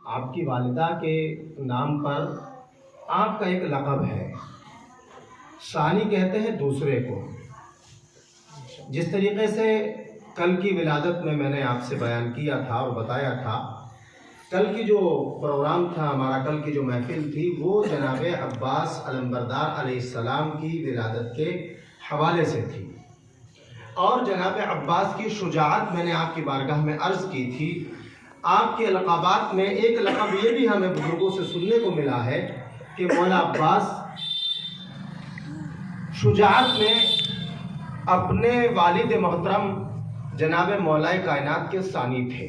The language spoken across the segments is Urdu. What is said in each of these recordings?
آپ کی والدہ کے نام پر آپ کا ایک لقب ہے، ثانی کہتے ہیں دوسرے کو۔ جس طریقے سے کل کی ولادت میں نے آپ سے بیان کیا تھا اور بتایا تھا، کل کی جو پروگرام تھا ہمارا، کل کی جو محفل تھی، وہ جناب عباس علمبردار علیہ السلام کی ولادت کے حوالے سے تھی، اور جناب عباس کی شجاعت میں نے آپ کی بارگاہ میں عرض کی تھی۔ آپ کے لقبات میں ایک لقب یہ بھی ہمیں بزرگوں سے سننے کو ملا ہے کہ مولا عباس شجاعت میں اپنے والد محترم جناب مولا کائنات کے ثانی تھے،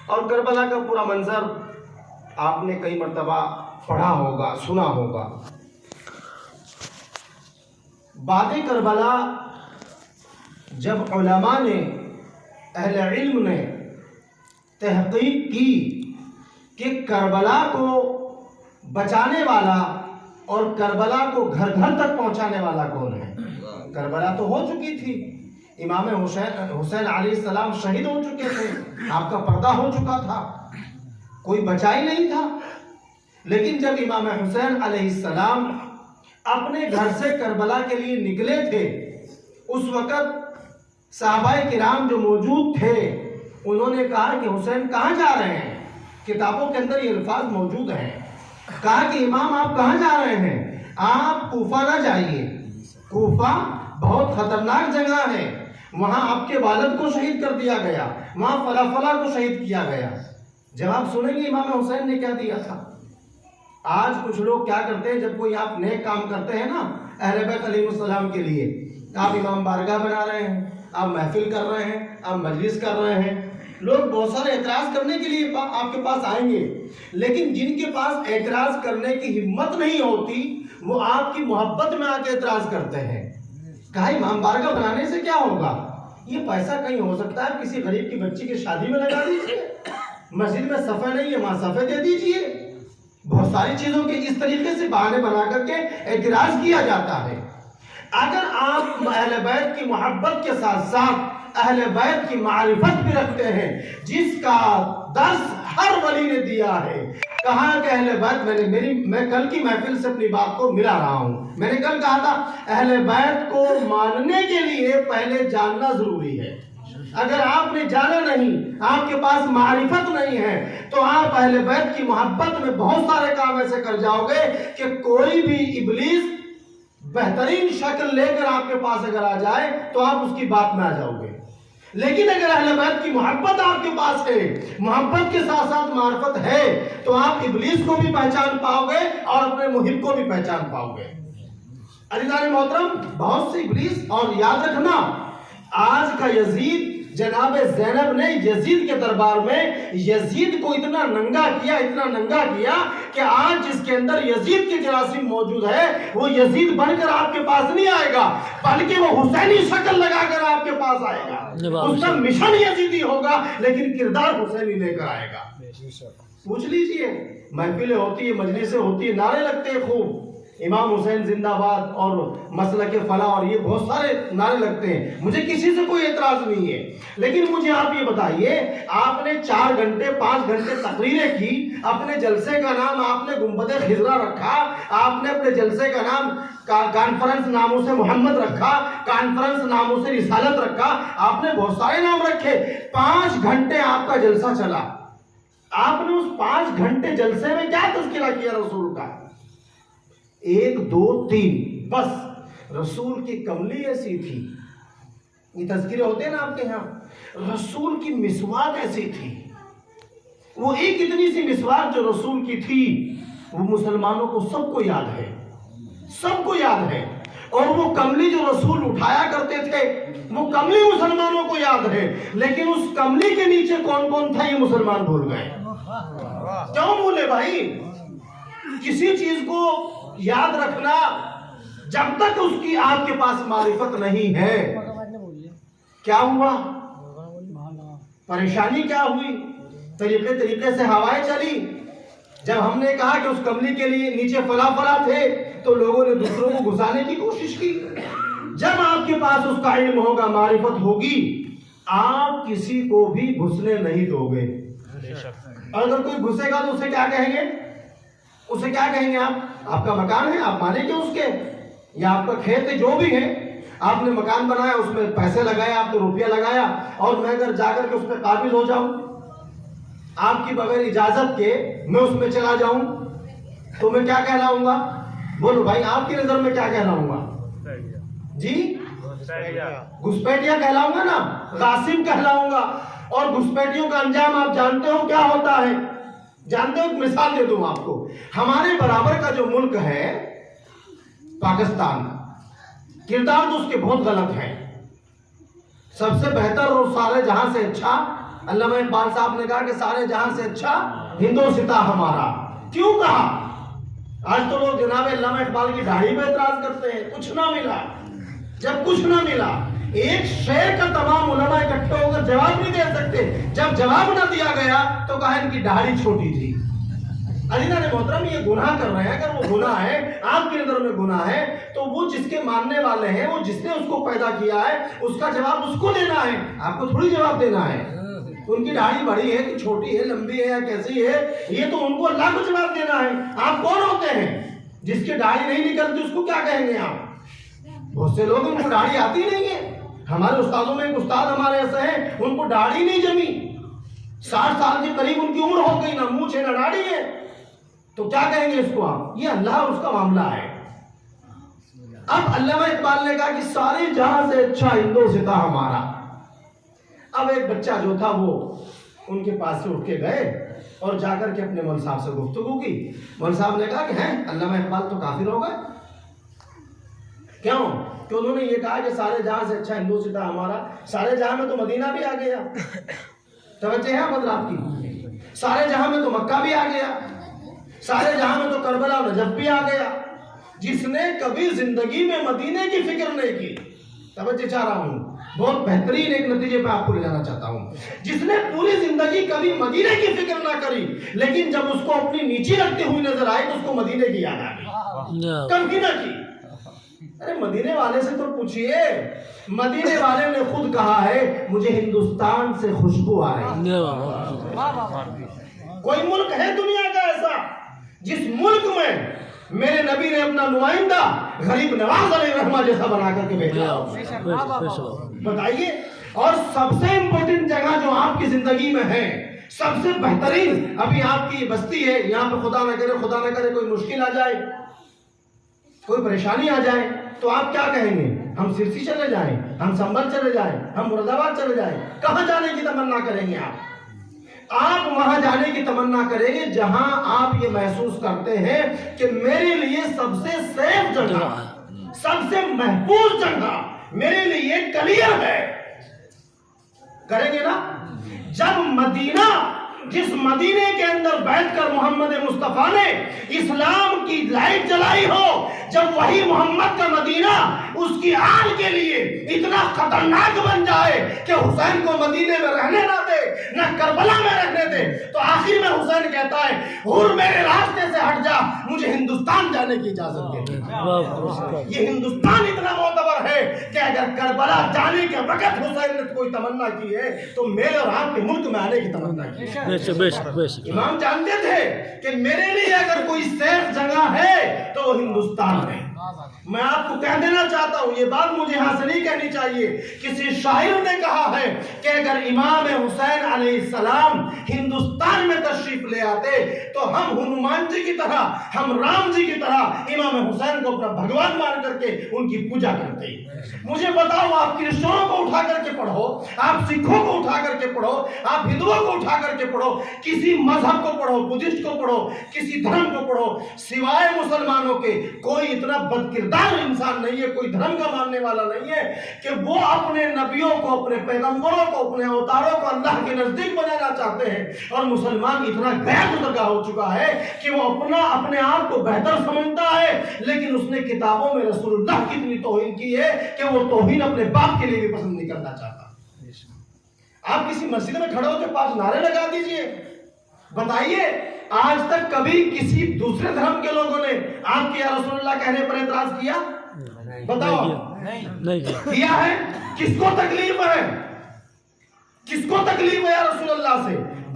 اور کربلا کا پورا منظر آپ نے کئی مرتبہ پڑھا ہوگا، سنا ہوگا۔ بعد کربلا جب علماء نے، اہل علم نے تحقیق کی کہ کربلا کو بچانے والا اور کربلا کو گھر گھر تک پہنچانے والا کون ہے؟ کربلا تو ہو چکی تھی، امام حسین علیہ السلام شہید ہو چکے تھے، آپ کا پردہ ہو چکا تھا، کوئی بچا ہی نہیں تھا۔ لیکن جب امام حسین علیہ السلام اپنے گھر سے کربلا کے لیے نکلے تھے، اس وقت صحابہ کرام جو موجود تھے انہوں نے کہا کہ حسین کہاں جا رہے ہیں؟ کتابوں کے اندر یہ الفاظ موجود ہیں۔ کہا کہ امام آپ کہاں جا رہے ہیں؟ آپ کوفہ نہ جائیے، کوفہ بہت خطرناک جگہ ہے، وہاں آپ کے والد کو شہید کر دیا گیا، وہاں فلاں فلاں کو شہید کیا گیا۔ جب آپ سنیں گے امام حسین نے کیا دیا تھا۔ آج کچھ لوگ کیا کرتے ہیں، جب کوئی آپ نیک کام کرتے ہیں نا اہل بیت علیہ السلام کے لیے، آپ امام بارگاہ بنا رہے ہیں، آپ محفل کر رہے ہیں، آپ مجلس کر رہے ہیں، لوگ بہت سارے اعتراض کرنے کے لیے آپ کے پاس آئیں گے، لیکن جن کے پاس اعتراض کرنے کی ہمت نہیں ہوتی وہ آپ کی محبت میں آ کے اعتراض کرتے ہیں۔ کہا امام بارگاہ بنانے سے کیا ہوگا، یہ پیسہ کہیں ہو سکتا ہے کسی غریب کی بچی کی شادی میں لگا دیجیے، مسجد میں صفحہ نہیں ہے وہاں صفحے دے دیجیے۔ بہت ساری چیزوں کے اس طریقے سے بہانے بنا کر کے اعتراض کیا جاتا ہے۔ اگر آپ اہل بیت کی محبت کے ساتھ ساتھ اہل بیت کی معرفت بھی رکھتے ہیں، جس کا درس ہر ولی نے دیا ہے، کہا کہ اہل بیت، میں کل کی محفل سے اپنی بات کو ملا رہا ہوں، میں نے کل کہا تھا اہل بیت کو ماننے کے لیے پہلے جاننا ضروری ہے۔ اگر آپ نے جانا نہیں، آپ کے پاس معرفت نہیں ہے، تو آپ اہل بیت کی محبت میں بہت سارے کام ایسے کر جاؤ گے کہ کوئی بھی ابلیس بہترین شکل لے کر آپ کے پاس اگر آ جائے تو آپ اس کی بات میں آ جاؤ گے۔ لیکن اگر اہل بیت کی محبت آپ کے پاس ہے، محبت کے ساتھ ساتھ معرفت ہے، تو آپ ابلیس کو بھی پہچان پاؤ گے اور اپنے محب کو بھی پہچان پاؤ گے۔ عزیزان محترم، بہت سے ابلیس، اور یاد رکھنا آج کا یزید، جناب زینب نے یزید کے دربار میں یزید کو اتنا ننگا کیا کہ آج جس کے اندر یزید کی جراثیم موجود ہے وہ یزید بن کر آپ کے پاس نہیں آئے گا، بلکہ وہ حسینی شکل لگا کر آپ کے پاس آئے گا۔ اس کا مشن یزیدی ہوگا لیکن کردار حسینی لے کر آئے گا۔ پوچھ لیجئے، محفلیں ہوتی ہیں، مجلسیں ہوتی ہیں، نعرے لگتے ہیں خوب، امام حسین زندہ باد اور مسلک فلاح، اور یہ بہت سارے نعرے لگتے ہیں، مجھے کسی سے کوئی اعتراض نہیں ہے۔ لیکن مجھے آپ یہ بتائیے، آپ نے 4 گھنٹے 5 گھنٹے تقریریں کی، اپنے جلسے کا نام آپ نے گنبد خضرا رکھا، آپ نے اپنے جلسے کا نام کانفرنس ناموں سے محمد رکھا، کانفرنس ناموں سے رسالت رکھا، آپ نے بہت سارے نام رکھے، 5 گھنٹے آپ کا جلسہ چلا، آپ نے اس 5 گھنٹے جلسے میں کیا تذکرہ کیا رسول کا؟ 1 2 3 بس۔ رسول کی کملی ایسی تھی، یہ تذکرے ہوتے ہیں نا آپ کے ہاں، رسول کی مسواک ایسی تھی، وہ ایک اتنی سی مسواک جو رسول کی تھی، وہ مسلمانوں کو سب کو یاد ہے، سب کو یاد ہے، اور وہ کملی جو رسول اٹھایا کرتے تھے وہ کملی مسلمانوں کو یاد ہے، لیکن اس کملی کے نیچے کون کون تھا یہ مسلمان بھول گئے۔ کیوں بھولے بھائی؟ کسی چیز کو یاد رکھنا جب تک اس کی آپ کے پاس معرفت نہیں ہے، کیا ہوا؟ پریشانی کیا ہوئی؟ طریقے سے ہوائیں چلی۔ جب ہم نے کہا کہ اس کملی کے لیے نیچے فلاں تھے تو لوگوں نے دوسروں کو گھسانے کی کوشش کی۔ جب آپ کے پاس اس کا علم ہوگا، معرفت ہوگی، آپ کسی کو بھی گھسنے نہیں دو گے۔ اور اگر کوئی گھسے گا تو اسے کیا کہیں گے؟ اسے کیا کہیں گے؟ آپ کا مکان ہے، آپ مالک ہیں اس کے، یا آپ کا کھیت ہے، جو بھی ہے، آپ نے مکان بنایا، اس میں پیسے لگائے، آپ نے روپیہ لگایا، اور میں اگر جا کر کے اس پہ قابض ہو جاؤں، آپ کی بغیر اجازت کے میں اس میں چلا جاؤں، تو میں کیا کہلاؤں گا؟ بولو بھائی، آپ کی نظر میں کیا کہلاؤں گا؟ جی، گھسپیٹیا کہلاؤں گا نا، غاصب کہلاؤں گا۔ اور گھسپیٹیوں کا انجام آپ جانتے ہو کیا ہوتا ہے؟ جانتے ہو؟ ایک مثال دے دوں آپ کو۔ ہمارے برابر کا جو ملک ہے پاکستان، کردار تو اس کے بہت غلط ہے۔ سب سے بہتر اور سارے جہاں سے اچھا، علامہ اقبال صاحب نے کہا کہ سارے جہاں سے اچھا ہندوستاں ہمارا۔ کیوں کہا؟ آج تو لوگ جناب علامہ اقبال کی داڑھی پہ اعتراض کرتے ہیں، کچھ نہ ملا۔ جب کچھ نہ ملا، ایک شعر کا تمام علماء اکٹھے ہو کر جواب نہیں دے سکتے، جب جواب نہ دیا گیا تو کہا ان کی داڑھی چھوٹی تھی۔ عزیزان محترم، یہ گناہ کر رہے ہیں۔ اگر وہ گناہ ہے، آپ کی نظر میں گناہ ہے، تو وہ جس کے ماننے والے ہیں، وہ جس نے اس کو پیدا کیا ہے، اس کا جواب اس کو دینا ہے، آپ کو تھوڑی جواب دینا ہے۔ ان کی داڑھی بڑی ہے کہ چھوٹی ہے، لمبی ہے یا کیسی ہے، یہ تو ان کو اللہ کو جواب دینا ہے۔ آپ کون ہوتے ہیں؟ جس کی داڑھی نہیں نکلتی اس کو کیا کہیں گے آپ؟ بہت سے لوگ ان کو داڑھی آتی نہیں ہے۔ ہمارے استادوں میں ایک استاد ہمارے ایسے ہیں، ان کو داڑھی نہیں جمی، 60 سال کے قریب ان کی عمر ہو گئی، نہ منہ ہے نہ داڑھی ہے، تو کیا کہیں گے اس کو آپ؟ یہ اللہ اور اس کا معاملہ ہے۔ اب علامہ اقبال نے کہا کہ سارے جہاں سے اچھا ہندوستاں ہمارا۔ اب ایک بچہ جو تھا وہ ان کے پاس سے اٹھ کے گئے اور جا کر کے اپنے مول صاحب سے گفتگو کی۔ مول صاحب نے کہا کہ ہیں علامہ اقبال تو کافر ہو گئے۔ کیوں؟ کہ انہوں نے یہ کہا کہ سارے جہاں سے اچھا ہندوستاں ہمارا۔ سارے جہاں میں تو مدینہ بھی آ گیا، توجہ ہے حضرات کی؟ سارے جہاں میں تو مکہ بھی آ گیا، سارے جہاں میں تو کربلا اور نجف بھی آ گیا۔ جس نے کبھی زندگی میں مدینے کی فکر نہیں کی، توجہ چاہ رہا ہوں، بہت بہترین ایک نتیجے پہ آپ کو لے جانا چاہتا ہوں، جس نے پوری زندگی کبھی مدینے کی فکر نہ کری، لیکن جب اس کو اپنی نیچی رکھتے ہوئی نظر آئی تو اس کو مدینے کی یاد آ گئی، کبھی نہ کی۔ ارے مدینے والے سے تو پوچھئے، مدینے والے نے خود کہا ہے مجھے ہندوستان سے خوشبو آ رہی ہے۔ کوئی ملک ہے دنیا کا ایسا جس ملک میں میرے نبی نے اپنا نمائندہ غریب نواز علیہ الرحمہ جیسا بنا کر کے بھیجا؟ بتائیے۔ اور سب سے امپورٹنٹ جگہ جو آپ کی زندگی میں ہے، سب سے بہترین، ابھی آپ کی بستی ہے، یہاں پہ خدا نہ کرے کوئی مشکل آ جائے، کوئی پریشانی آ جائے، تو آپ کیا کہیں گے؟ ہم سرسی چلے جائیں، ہم سنبل چلے جائیں، ہم مراد آباد چلے جائیں؟ کہاں جانے کی تمنا کریں گے آپ؟ آپ وہاں جانے کی تمنا کریں گے جہاں آپ یہ محسوس کرتے ہیں کہ میرے لیے سب سے سیف جگہ، سب سے محفوظ جگہ میرے لیے کلیئر ہے، کریں گے نا؟ جب مدینہ، جس مدینے کے اندر بیٹھ کر محمد مصطفیٰ نے اسلام کی لائٹ جلائی ہو، جب وہی محمد کا مدینہ اس کی آل کے لیے اتنا خطرناک بن جائے کہ حسین کو مدینے میں رہنے نہ دے، نہ کربلا میں رہنے دے، تو آخر میں حسین کہتا ہے حور میرے راستے سے ہٹ جا، مجھے ہندوستان جانے کی اجازت دے۔ یہ ہندوستان اتنا معتبر ہے کہ اگر کربلا جانے کے وقت حسین نے کوئی تمنا کی ہے تو میرے اور آپ کے ملک میں آنے کی تمنا کی ہے۔ امام جانتے تھے کہ میرے لیے اگر کوئی سیف جگہ ہے تو وہ ہندوستان ہے۔ میں آپ کو کہہ دینا چاہتا ہوں، یہ بات مجھے یہاں سے نہیں کہنی چاہیے، کسی شاعر نے کہا ہے کہ اگر امام حسین علیہ السلام ہندوستان میں تشریف لے آتے تو ہم ہنومان جی کی طرح، ہم رام جی کی طرح امام حسین کو اپنا بھگوان مان کر کے ان کی پوجا کرتے۔ مجھے بتاؤ، آپ کرسچنوں کو اٹھا کر کے پڑھو، آپ سکھوں کو اٹھا کر کے پڑھو، آپ ہندوؤں کو اٹھا کر کے پڑھو، کسی مذہب کو پڑھو، بدھسٹ کو پڑھو، کسی دھرم کو پڑھو، سوائے مسلمانوں کے کوئی اتنا بد کردار انسان نہیں ہے، کوئی دھرم کا ماننے والا نہیں ہے کہ وہ اپنے نبیوں کو، اپنے پیغمبروں کو، اپنے اوتاروں کو اللہ کے نزدیک بنانا چاہتے ہیں۔ اور مسلمان اتنا غیر گزرگاہ ہو چکا ہے کہ وہ اپنے آپ کو بہتر سمجھتا ہے، لیکن اس نے کتابوں میں رسول اللہ کی اتنی توہین کی ہے کہ وہ توہین اپنے باپ کے لیے بھی پسند نہیں کرنا چاہتا۔ آپ کسی مسجد میں کھڑے ہو کے 5 نعرے لگا دیجئے، بتائیے آج تک کبھی کسی دوسرے دھرم کے لوگوں نے آپ کے یا رسول اللہ کہنے پر اعتراض کیا؟ بتاؤ، نہیں کیا ہے؟ کس کو تکلیف ہے؟ کس کو تکلیف ہے یا رسول اللہ سے؟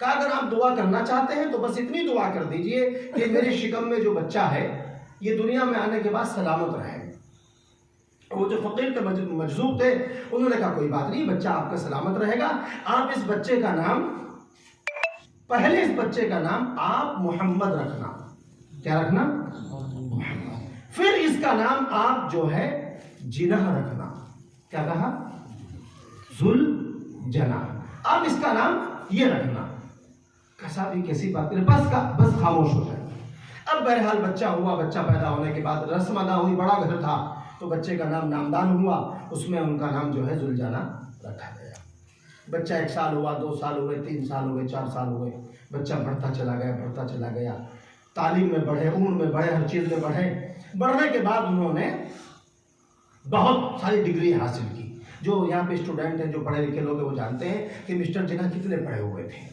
کہا اگر آپ دعا کرنا چاہتے ہیں تو بس اتنی دعا کر دیجئے کہ میرے شکم میں جو بچہ ہے یہ دنیا میں آنے کے بعد سلامت رہے۔ وہ جو فقیر کے مجذوب تھے انہوں نے کہا کوئی بات نہیں، بچہ آپ کا سلامت رہے گا، آپ اس بچے کا نام، پہلے اس بچے کا نام آپ محمد رکھنا۔ کیا رکھنا؟ محمد۔ پھر اس کا نام آپ جو ہے جناح رکھنا۔ کیا کہا؟ ذوالجناح۔ آپ اس کا نام یہ رکھنا۔ کسا بھی کیسی بات کرے، بس خاموش ہو جائے۔ اب بہرحال بچہ ہوا، بچہ پیدا ہونے کے بعد رسم ادا ہوئی، بڑا گھر تھا تو بچے کا نام نامدان ہوا، اس میں ان کا نام جو ہے ذوالجناح رکھا گیا۔ بچہ 1 سال ہوا، 2 سال ہوئے، 3 سال ہوئے، 4 سال ہوئے، بچہ بڑھتا چلا گیا، تعلیم میں بڑھے، عمر میں بڑھے، ہر چیز میں بڑھے۔ بڑھنے کے بعد انہوں نے بہت ساری ڈگری حاصل کی۔ جو یہاں پہ اسٹوڈنٹ ہیں، جو پڑھے لکھے لوگ ہیں، وہ جانتے ہیں کہ مسٹر جناح کتنے پڑھے ہوئے تھے۔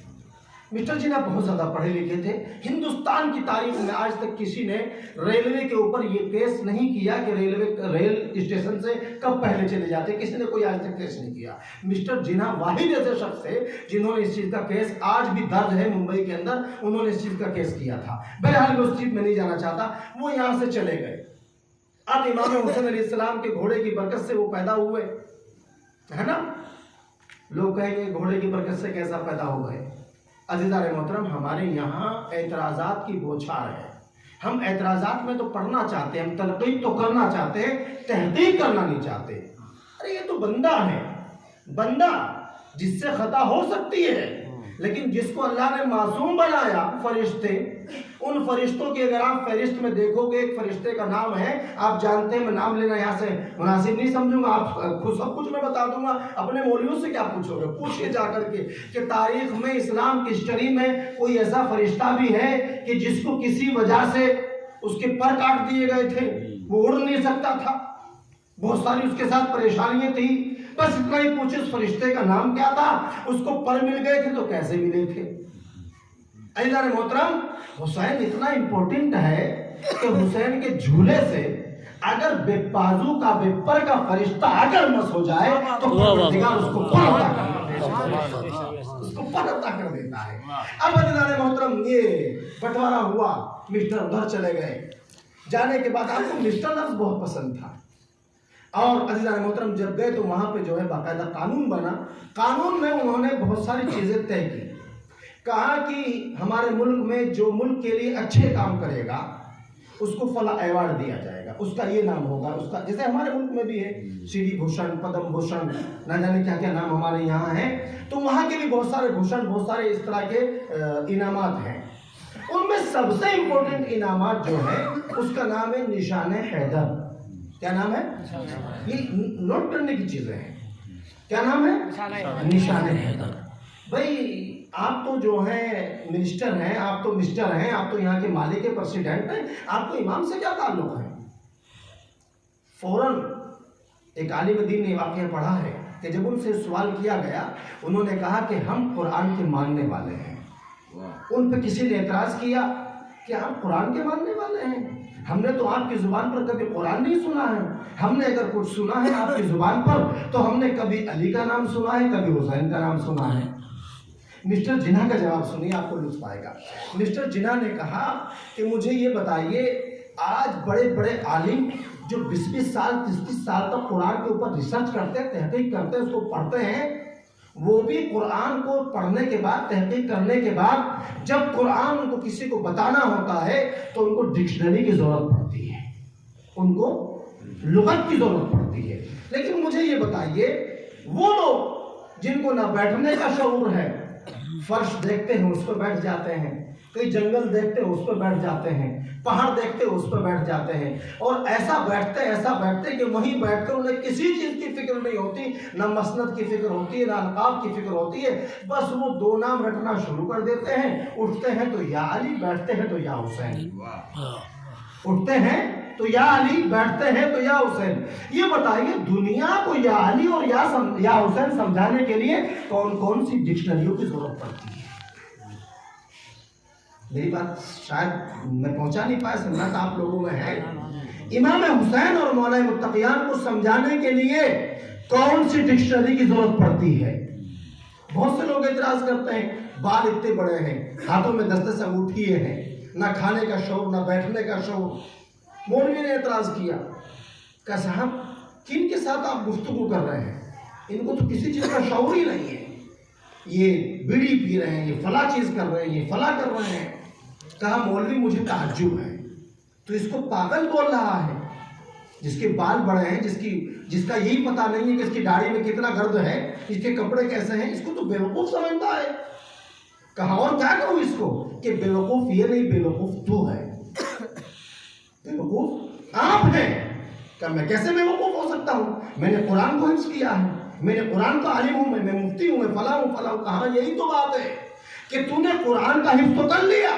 مسٹر جناح بہت زیادہ پڑھے لکھے تھے۔ ہندوستان کی تاریخ میں آج تک کسی نے ریلوے کے اوپر یہ کیس نہیں کیا کہ ریل اسٹیشن سے کب پہلے چلے جاتے، کسی نے کوئی آج تک کیس نہیں کیا۔ مسٹر جناح واحد ایسے شخص تھے جنہوں نے اس چیز کا کیس، آج بھی درج ہے ممبئی کے اندر، انہوں نے اس چیز کا کیس کیا تھا۔ بہرحال میں اس چیز میں نہیں جانا چاہتا، وہ یہاں سے چلے گئے۔ اب امام حسین علیہ السلام کے گھوڑے کی برکت سے وہ پیدا ہوئے، ہے نا؟ لوگ کہیں گے گھوڑے کی برکت سے کیسا پیدا ہو گئے؟ عزیزان محترم، ہمارے یہاں اعتراضات کی بوچھار ہے۔ ہم اعتراضات میں تو پڑھنا چاہتے ہیں، ہم تنقید تو کرنا چاہتے ہیں، تحقیق کرنا نہیں چاہتے۔ ارے یہ تو بندہ ہے، بندہ جس سے خطا ہو سکتی ہے، لیکن جس کو اللہ نے معصوم بنایا، فرشتے، ان فرشتوں کی اگر آپ فہرست میں دیکھو گے، ایک فرشتے کا نام ہے، آپ جانتے ہیں، میں نام لینا یہاں سے مناسب نہیں سمجھوں گا، آپ خود سب کچھ میں بتا دوں گا، اپنے مولویوں سے کیا پوچھو گے، پوچھئے جا کر کے کہ تاریخ میں، اسلام کی ہسٹری میں کوئی ایسا فرشتہ بھی ہے کہ جس کو کسی وجہ سے اس کے پر کاٹ دیے گئے تھے، وہ اڑ نہیں سکتا تھا، بہت ساری اس کے ساتھ پریشانیاں تھیں، بس اتنا ہی پوچھے اس فرشتے کا نام کیا تھا، اس کو پر مل گئے تھے تو کیسے ملے تھے؟ عزیزان محترم، حسین اتنا امپورٹنٹ ہے کہ حسین کے جھولے سے اگر بے بازو کا، بے پر کا فرشتہ اگر مس ہو جائے تو پروردگار اس کو پر عطا کر دیتا ہے۔ اب عزیزان محترم، یہ بٹوارا ہوا، مسٹر ادھر چلے گئے، جانے کے بعد آپ کو مسٹر لفظ بہت پسند تھا، اور عزیزان محترم جب گئے تو وہاں پہ جو ہے باقاعدہ قانون بنا، قانون میں انہوں نے بہت ساری چیزیں طے کی، کہا کہ ہمارے ملک میں جو ملک کے لیے اچھے کام کرے گا اس کو فلاں ایوارڈ دیا جائے گا، اس کا یہ نام ہوگا، اس کا، جیسے ہمارے ملک میں بھی ہے شری بھوشن، پدم بھوشن، نہ جانے کیا کیا نام ہمارے یہاں ہیں، تو وہاں کے بھی بہت سارے بھوشن، بہت سارے اس طرح کے انعامات ہیں۔ ان میں سب سے امپورٹنٹ انعامات جو ہے اس کا نام ہے نشان حیدر۔ کیا نام ہے؟ یہ نوٹ کرنے کی چیزیں ہیں۔ کیا نام ہے؟ نشان حیدر۔ بھائی آپ تو جو ہیں منسٹر ہیں، آپ تو مسٹر ہیں، آپ تو یہاں کے مالک کے پریسیڈنٹ ہیں، آپ کو امام سے کیا تعلق ہے؟ فوراً ایک عالم دین نے واقعہ پڑھا ہے کہ جب ان سے سوال کیا گیا، انہوں نے کہا کہ ہم قرآن کے ماننے والے ہیں۔ ان پہ کسی نے اعتراض کیا کہ آپ قرآن کے ماننے والے ہیں، ہم نے تو آپ کی زبان پر کبھی قرآن نہیں سنا ہے، ہم نے اگر کچھ سنا ہے آپ کی زبان پر تو ہم نے کبھی علی کا نام سنا ہے، کبھی حسین کا نام سنا ہے۔ مسٹر جناح کا جواب سنیے، آپ کو لطف آئے گا۔ مسٹر جناح نے کہا کہ مجھے یہ بتائیے، آج بڑے بڑے عالم جو 20-20 سال 30-30 سال تک قرآن کے اوپر ریسرچ کرتے ہیں، تحقیق کرتے ہیں، اس کو پڑھتے ہیں، وہ بھی قرآن کو پڑھنے کے بعد، تحقیق کرنے کے بعد جب قرآن ان کو کسی کو بتانا ہوتا ہے تو ان کو ڈکشنری کی ضرورت پڑتی ہے، ان کو لغت کی ضرورت پڑتی ہے۔ لیکن مجھے یہ بتائیے، وہ لوگ جن کو نہ بیٹھنے کا شعور ہے، فرش دیکھتے ہیں اس پہ بیٹھ جاتے ہیں، کوئی جنگل دیکھتے ہیں اس پہ بیٹھ جاتے ہیں، پہاڑ دیکھتے ہیں اس پہ بیٹھ جاتے ہیں، اور ایسا بیٹھتے کہ وہیں بیٹھ کر انہیں کسی چیز کی فکر نہیں ہوتی، نہ مسند کی فکر ہوتی ہے، نہ القاب کی فکر ہوتی ہے، بس وہ 2 نام رٹنا شروع کر دیتے ہیں، اٹھتے ہیں تو یا علی، بیٹھتے ہیں تو یا حسین، اٹھتے ہیں تو یا علی، بیٹھتے ہیں تو یا حسین۔ یہ بتائیے دنیا کو یا علی اور یا حسین سمجھانے کے لیے کون کون سی ڈکشنریوں کی ضرورت پڑتی ہے؟ میری بات شاید میں پہنچا نہیں پایا، سمجھا آپ لوگوں میں ہے۔ امام حسین اور مولا متقیان کو سمجھانے کے لیے کون سی ڈکشنری کی ضرورت پڑتی ہے؟ بہت سے لوگ اعتراض کرتے ہیں بال اتنے بڑے ہیں، ہاتھوں میں 10 انگوٹھیے ہیں، نہ کھانے کا شوق نہ بیٹھنے کا شوق۔ مولوی نے اعتراض کیا، کہا صاحب کن کے ساتھ آپ گفتگو کر رہے ہیں؟ ان کو تو کسی چیز کا شعور ہی نہیں ہے، یہ بیڑی پی رہے ہیں، یہ فلاں چیز کر رہے ہیں، یہ فلاں کر رہے ہیں۔ کہا مولوی مجھے تعجب ہے، تو اس کو پاگل بول رہا ہے؟ جس کے بال بڑے ہیں، جس کا یہی پتہ نہیں ہے کہ اس کی داڑھی میں کتنا گرد ہے، اس کے کپڑے کیسے ہیں، اس کو تو بیوقوف سمجھتا ہے۔ کہا اور کیا کہوں اس کو؟ کہ بیوقوف یہ نہیں، بیوقوف تو ہے، بیوقوف آپ ہیں۔ کہ میں کیسے بیوقوف ہو سکتا ہوں؟ میں نے قرآن کو حفظ کیا ہے، میں نے قرآن کا عالم ہوں، میں مفتی ہوں، میں فلاں ہوں فلاں ہوں۔ کہا یہی تو بات ہے کہ تو نے قرآن کا حفظ تو کر لیا،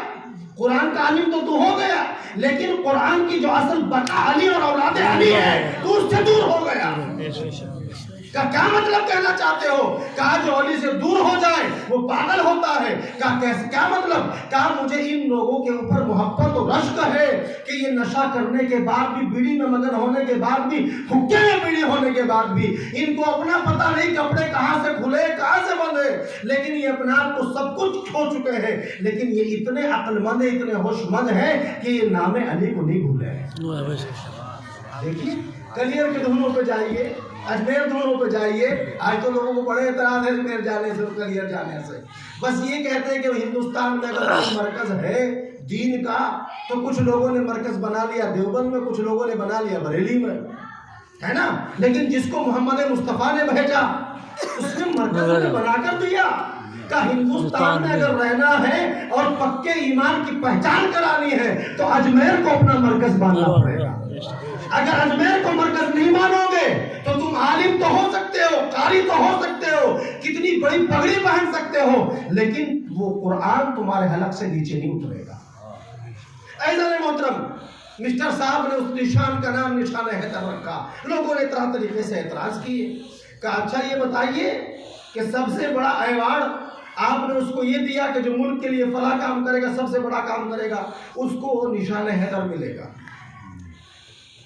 قرآن کا عالم تو ہو گیا، لیکن قرآن کی جو اصل بقا علی اور اولاد علی ہے تو اس سے دور ہو گیا۔ کیا مطلب کہنا چاہتے ہو؟ کہا جو علی سے دور ہو جائے وہ پاگل ہوتا ہے۔ کہا کیسے، کیا مطلب؟ کہا مجھے ان لوگوں کے اوپر محبت و رشک ہے کہ یہ نشہ کرنے کے بعد بھی، بیڑی میں مگن ہونے کے بعد بھی، حکے میں بیڑی ہونے کے بعد بھی ان کو اپنا پتہ نہیں کپڑے کہاں سے کھلے کہاں سے بندھے، لیکن یہ اپنا آپ کو سب کچھ کھو چکے ہیں، لیکن یہ اتنے عقل مند ہیں، اتنے ہوش مند ہیں کہ یہ نام علی کو نہیں بھولے۔ دیکھیے کلیئر کے دھنوں پہ جائیے، اجمیر دھنوں پہ جائیے، آج تو لوگوں کو بڑے اعتراض ہے اجمیر جانے سے، کلیئر جانے سے۔ بس یہ کہتے ہیں کہ ہندوستان میں اگر کوئی مرکز ہے دین کا تو کچھ لوگوں نے مرکز بنا لیا دیوبند میں، کچھ لوگوں نے بنا لیا بریلی میں، ہے نا؟ لیکن جس کو محمد مصطفیٰ نے بھیجا اس نے مرکز میں بنا کر دیا۔ کہ ہندوستان میں اگر رہنا ہے اور پکے ایمان کی پہچان کرانی ہے تو اجمیر کو اپنا مرکز ماننا پڑے گا۔ اگر اجمیر کو مرکز نہیں مانو گے تو تم عالم تو ہو سکتے ہو، قاری تو ہو سکتے ہو، کتنی بڑی پگڑی پہن سکتے ہو، لیکن وہ قرآن تمہارے حلق سے نیچے نہیں اترے گا۔ عزیزان محترم، مسٹر صاحب نے اس نشان کا نام نشان حیدر رکھا۔ لوگوں نے طرح طریقے سے اعتراض کیے، کہا اچھا یہ بتائیے کہ سب سے بڑا ایوارڈ آپ نے اس کو یہ دیا کہ جو ملک کے لیے فلاں کام کرے گا، سب سے بڑا کام کرے گا، اس کو نشان حیدر ملے گا۔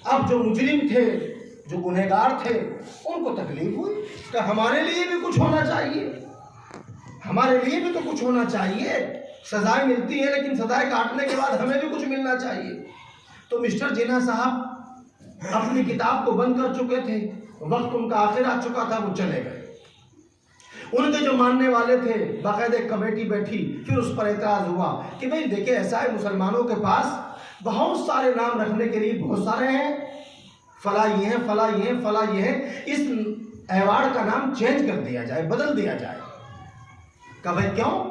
اب جو مجرم تھے، جو گنہگار تھے، ان کو تکلیف ہوئی کہ ہمارے لیے بھی کچھ ہونا چاہیے، ہمارے لیے بھی تو کچھ ہونا چاہیے، سزائیں ملتی ہیں لیکن سزائیں کاٹنے کے بعد ہمیں بھی کچھ ملنا چاہیے۔ تو مسٹر جناح صاحب اپنی کتاب کو بند کر چکے تھے، وقت ان کا آخر آ چکا تھا، وہ چلے گئے۔ ان کے جو ماننے والے تھے باقاعدہ ایک کمیٹی بیٹھی، پھر اس پر اعتراض ہوا کہ بھئی دیکھیں ایسا ہے مسلمانوں کے پاس بہت سارے نام رکھنے کے لیے بہت سارے ہیں، فلاں یہ ہیں فلاں یہ ہیں فلاں یہ ہیں، اس ایوارڈ کا نام چینج کر دیا جائے، بدل دیا جائے۔ کہ بھئی کیوں؟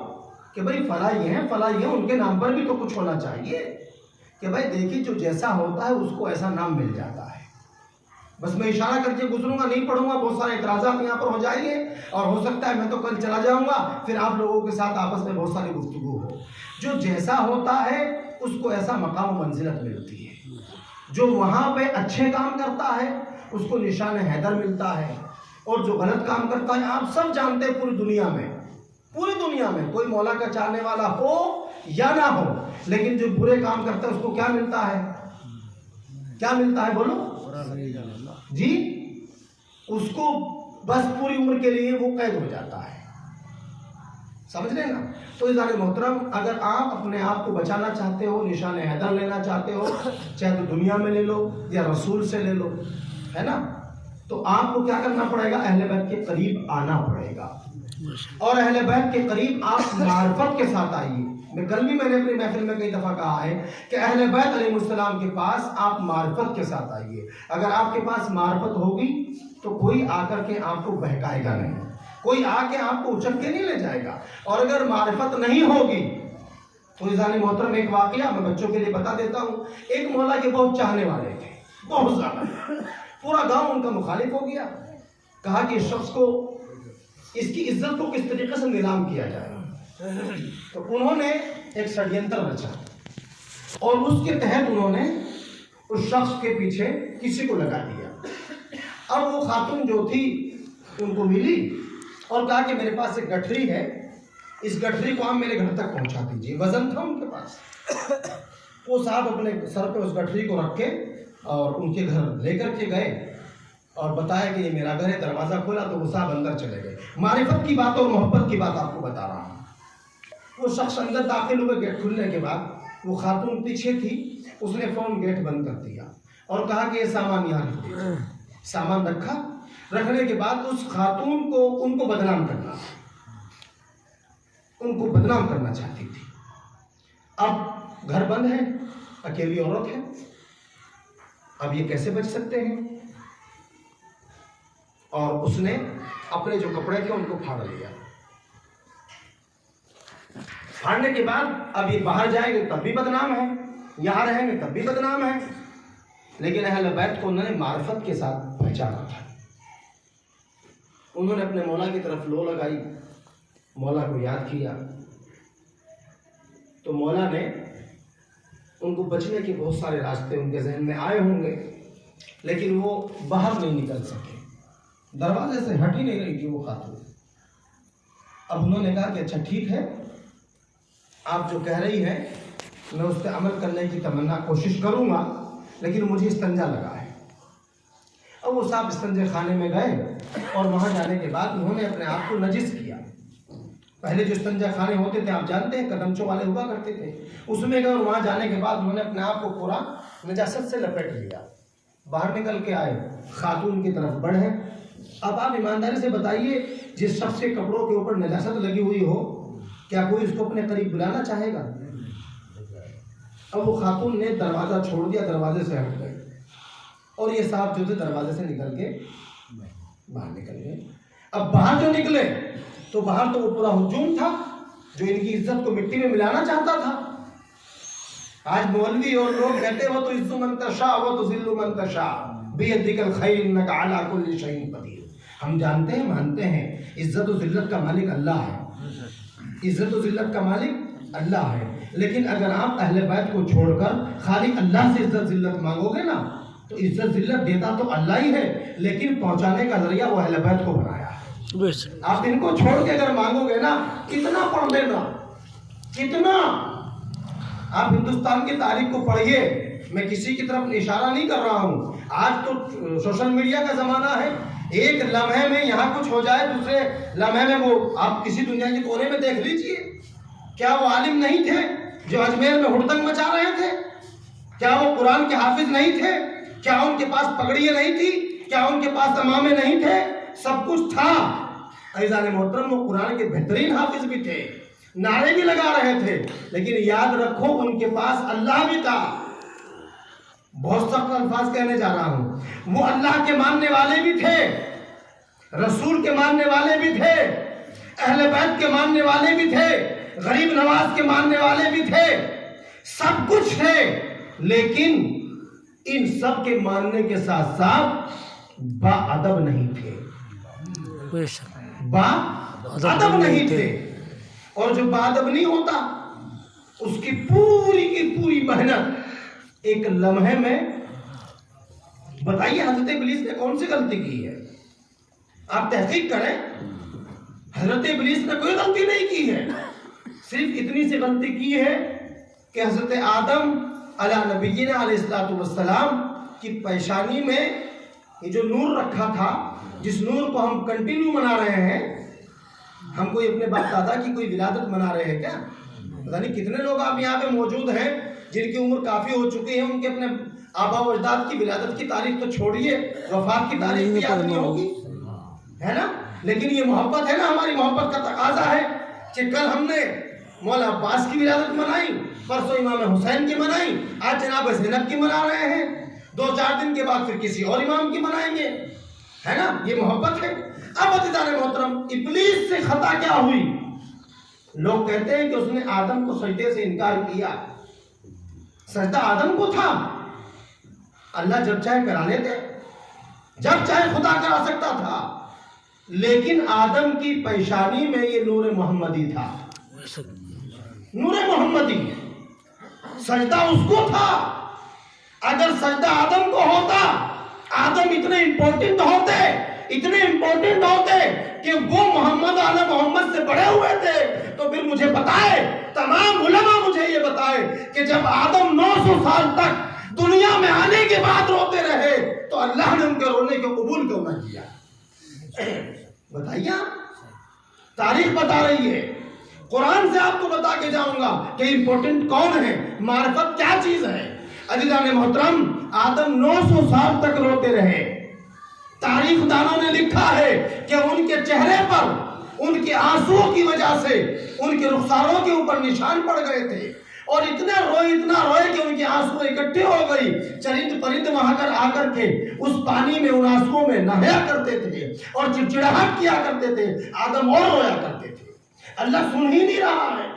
کہ بھئی فلاں یہ ہیں فلاں یہ ہیں، ان کے نام پر بھی تو کچھ ہونا چاہیے۔ کہ بھئی دیکھیے جو جیسا ہوتا ہے اس کو ایسا نام مل جاتا ہے۔ بس میں اشارہ کر کے گزروں گا، نہیں پڑھوں گا، بہت سارے اعتراضات یہاں پر ہو جائیں گے اور ہو سکتا ہے میں تو کل چلا جاؤں گا، پھر آپ لوگوں کے ساتھ آپس میں بہت ساری گفتگو ہو۔ جو جیسا ہوتا ہے اس کو ایسا مقام و منزلت ملتی ہے، جو وہاں پہ اچھے کام کرتا ہے اس کو نشان حیدر ملتا ہے، اور جو غلط کام کرتا ہے آپ سب جانتے ہیں پوری دنیا میں کوئی مولا کا چاہنے والا ہو یا نہ ہو، لیکن جو برے کام کرتا ہے اس کو کیا ملتا ہے؟ کیا ملتا ہے بولو جی؟ اس کو بس پوری عمر کے لیے وہ قید ہو جاتا ہے، سمجھ رہے نا؟ تو عزیزان محترم، اگر آپ اپنے آپ کو بچانا چاہتے ہو، نشان حیدر لینا چاہتے ہو، چاہے تو دنیا میں لے لو یا رسول سے لے لو، ہے نا، تو آپ کو کیا کرنا پڑے گا؟ اہل بیت کے قریب آنا پڑے گا، اور اہل بیت کے قریب آپ معرفت کے ساتھ آئیے۔ کل بھی میں نے اپنی محفل میں کئی دفعہ کہا ہے کہ اہل بیت علیہ السلام کے پاس آپ معرفت کے ساتھ آئیے۔ اگر آپ کے پاس معرفت ہوگی تو کوئی آ کر کے آپ کو بہکائے گا نہیں، کوئی آ کے آپ کو اچک کے نہیں لے جائے گا۔ اور اگر معرفت نہیں ہوگی تو عزیزان محترم ایک واقعہ میں بچوں کے لیے بتا دیتا ہوں۔ ایک مولا کے بہت چاہنے والے تھے، بہت زیادہ، پورا گاؤں ان کا مخالف ہو گیا۔ کہا کہ اس شخص کو، اس کی عزت کو کس طریقے سے نیلام کیا جائے۔ تو انہوں نے ایک ષڈینتر رچا اور اس کے تحت انہوں نے اس شخص کے پیچھے کسی کو لگا دیا۔ اب وہ خاتون جو تھی ان کو ملی اور کہا کہ میرے پاس ایک گٹھری ہے، اس گٹھری کو آپ میرے گھر تک پہنچا دیجیے۔ وزن تھا ان کے پاس۔ وہ صاحب اپنے سر پہ اس گٹھری کو رکھ کے اور ان کے گھر لے کر کے گئے اور بتایا کہ یہ میرا گھر ہے۔ دروازہ کھولا تو وہ صاحب اندر چلے گئے۔ معرفت کی بات اور محبت کی بات آپ کو بتا رہا ہوں۔ وہ شخص اندر داخل ہوئے گیٹ کھلنے کے بعد، وہ خاتون پیچھے تھی، اس نے فوراً گیٹ بند کر دیا اور کہا کہ یہ سامان یہاں رکھ دیا۔ سامان رکھا، رکھنے کے بعد اس خاتون کو ان کو بدنام کرنا چاہتی تھی۔ اب گھر بند ہے، اکیلی عورت ہے، اب یہ کیسے بچ سکتے ہیں؟ اور اس نے اپنے جو کپڑے تھے ان کو پھاڑ لیا۔ پھاڑنے کے بعد اب یہ باہر جائیں گے تب بھی بدنام ہے، یہاں رہیں گے تب بھی بدنام ہے۔ لیکن اہل بیت کو انہوں نے معرفت کے ساتھ پہچانا تھا۔ انہوں نے اپنے مولا کی طرف لو لگائی، مولا کو یاد کیا، تو مولا نے ان کو بچنے کے بہت سارے راستے ان کے ذہن میں آئے ہوں گے، لیکن وہ باہر نہیں نکل سکے، دروازے سے ہٹ ہی نہیں رہی تھی وہ خاتون۔ اب انہوں نے کہا کہ اچھا ٹھیک ہے، آپ جو کہہ رہی ہیں میں اس پہ عمل کرنے کی تمنا کوشش کروں گا، لیکن مجھے استنجا لگا ہے۔ اب وہ صاحب استنجے خانے میں گئے اور وہاں جانے کے بعد انہوں نے اپنے آپ کو نجس کیا۔ پہلے جو استنجا خانے ہوتے تھے آپ جانتے ہیں قدمچوں والے ہوا کرتے تھے، اس میں گئے اور وہاں جانے کے بعد انہوں نے اپنے آپ کو پورا نجاست سے لپیٹ لیا۔ باہر نکل کے آئے، خاتون کی طرف بڑھے۔ اب آپ ایمانداری سے بتائیے، جس شخص کے کپڑوں کے اوپر نجاست لگی ہوئی ہو، کیا کوئی اس کو اپنے قریب بلانا چاہے گا؟ اب وہ خاتون نے دروازہ چھوڑ دیا، دروازے سے ہٹ گئی، اور یہ صاحب جو تھے دروازے سے نکل کے باہر نکل گئے۔ اب باہر جو نکلے تو باہر تو وہ پورا ہجوم تھا جو ان کی عزت کو مٹی میں ملانا چاہتا تھا۔ آج مولوی اور لوگ کہتے وہ تو عز من تشاء و تذل من تشاء بیدک الخیر انک علی کل شیء قدیر۔ ہم جانتے ہیں، مانتے ہیں عزت و ذلت کا مالک اللہ ہے، عزت و ذلت کا مالک اللہ ہے، لیکن اگر آپ اہل بیت کو چھوڑ کر خالی اللہ سے عزت ذلت مانگو گے نا، تو عزت ذلت دیتا تو اللہ ہی ہے، لیکن پہنچانے کا ذریعہ وہ اہل بیت کو بنایا ہے۔ آپ ان کو چھوڑ کے اگر مانگو گے نا، کتنا پڑھ لینا، کتنا آپ ہندوستان کی تاریخ کو پڑھیے، میں کسی کی طرف اشارہ نہیں کر رہا ہوں۔ آج تو سوشل میڈیا کا زمانہ ہے، ایک لمحے میں یہاں کچھ ہو جائے، دوسرے لمحے میں وہ آپ کسی دنیا کے کونے میں دیکھ لیجئے۔ کیا وہ عالم نہیں تھے جو اجمیر میں ہڑدنگ مچا رہے تھے؟ کیا وہ قرآن کے حافظ نہیں تھے؟ کیا ان کے پاس پگڑیاں نہیں تھی؟ کیا ان کے پاس امامے نہیں تھے؟ سب کچھ تھا۔ عزیزان محترم، وہ قرآن کے بہترین حافظ بھی تھے، نعرے بھی لگا رہے تھے، لیکن یاد رکھو ان کے پاس اللہ بھی تھا۔ بہت سخت الفاظ کہنے جا رہا ہوں، وہ اللہ کے ماننے والے بھی تھے، رسول کے ماننے والے بھی تھے، اہل بیت کے ماننے والے بھی تھے، غریب نواز کے ماننے والے بھی تھے، سب کچھ تھے، لیکن ان سب کے ماننے کے ساتھ ساتھ با ادب نہیں تھے، با ادب نہیں تھے۔ اور جو با ادب نہیں ہوتا، اس کی پوری محنت ایک لمحے میں، بتائیے حضرت ابلیس نے کون سی غلطی کی ہے؟ آپ تحقیق کریں، حضرت ابلیس نے کوئی غلطی نہیں کی ہے، صرف اتنی سی غلطی کی ہے کہ حضرت آدم علیہ نبینا علیہ السلام کی پیشانی میں یہ جو نور رکھا تھا، جس نور کو ہم کنٹینیو منا رہے ہیں، ہم کوئی اپنے باپ دادا کی کوئی ولادت منا رہے ہیں کیا؟ پتہ نہیں کتنے لوگ آپ یہاں پہ موجود ہیں جن کی عمر کافی ہو چکی ہے، ان کے اپنے آبا و اجداد کی ولادت کی تاریخ تو چھوڑیے، وفات کی تاریخ بھی یاد نہیں ہوگی، ہے نا؟ لیکن یہ محبت ہے نا، ہماری محبت کا تقاضا ہے کہ کل ہم نے مولا عباس کی ولادت منائی، پرسوں امام حسین کی منائی، آج جناب زینب کی منا رہے ہیں، 2-4 دن کے بعد پھر کسی اور امام کی منائیں گے، ہے نا؟ یہ محبت ہے۔ اب عزیزان محترم، ابلیس سے خطا کیا ہوئی؟ لوگ کہتے ہیں کہ اس نے آدم کو سجدے سے انکار کیا۔ سجدہ آدم کو تھا، اللہ جب چاہے کرا لیتے، جب چاہے خدا کرا سکتا تھا، لیکن آدم کی پیشانی میں یہ نور محمدی تھا، نور محمدی، سجدہ اس کو تھا۔ اگر سجدہ آدم کو ہوتا، آدم اتنے امپورٹنٹ ہوتے کہ وہ محمد آل محمد سے بڑے ہوئے تھے، تو پھر مجھے بتائے، تمام علماء مجھے یہ بتائے کہ جب آدم 900 سال تک دنیا میں آنے کے بعد روتے رہے تو اللہ نے ان کے رونے کو قبول کیوں نہ کیا؟ بتائیے، تاریخ بتا رہی ہے قرآن سے آپ کو بتا کے جاؤں گا کہ امپورٹنٹ کون ہے، معرفت کیا چیز ہے۔ عزیزان محترم، آدم 900 سال تک روتے رہے۔ تاریخ دانوں نے لکھا ہے کہ ان کے چہرے پر ان کے آنسوؤں کی وجہ سے ان کے رخساروں کے اوپر نشان پڑ گئے تھے، اور اتنا روئے کہ ان کے آنسو اکٹھے ہو گئی۔ چرند پرند وہاں آ کر کے اس پانی میں، ان آنسوؤں میں نہایا کرتے تھے اور چڑچڑاہٹ کیا کرتے تھے۔ آدم اور رویا کرتے تھے۔ اللہ سن ہی نہیں رہا ہے۔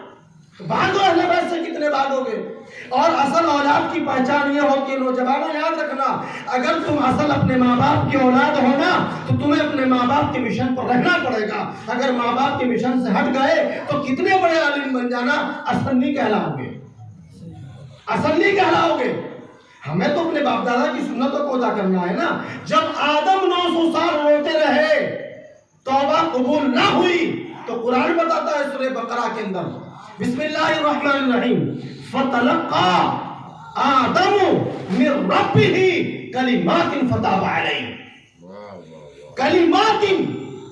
بھاگو اہل بیت سے کتنے بھاگو گے؟ اور اصل اولاد کی پہچان یہ ہوتی ہے، نوجوانوں یاد رکھنا، اگر تم اصل اپنے ماں باپ کی اولاد ہو نا تو تمہیں اپنے ماں باپ کے مشن پر رہنا پڑے گا۔ اگر ماں باپ کے مشن سے ہٹ گئے تو کتنے بڑے عالم بن جانا، اصل نہیں کہلاؤ گے، اصل نہیں کہلاؤ گے۔ ہمیں تو اپنے باپ دادا کی سنتوں کو ادا کرنا ہے نا۔ جب آدم 900 سال روتے رہے، توبہ قبول نہ ہوئی، تو قرآن بتاتا ہے سورہ بقرہ کے اندر، بسم اللہ الرحمن الرحیم، فَتَلَقَّى آدَمُ مِن رَبِّهِ کَلِمَاتٍ فَتَابَ عَلَيْهِ۔ کلمات،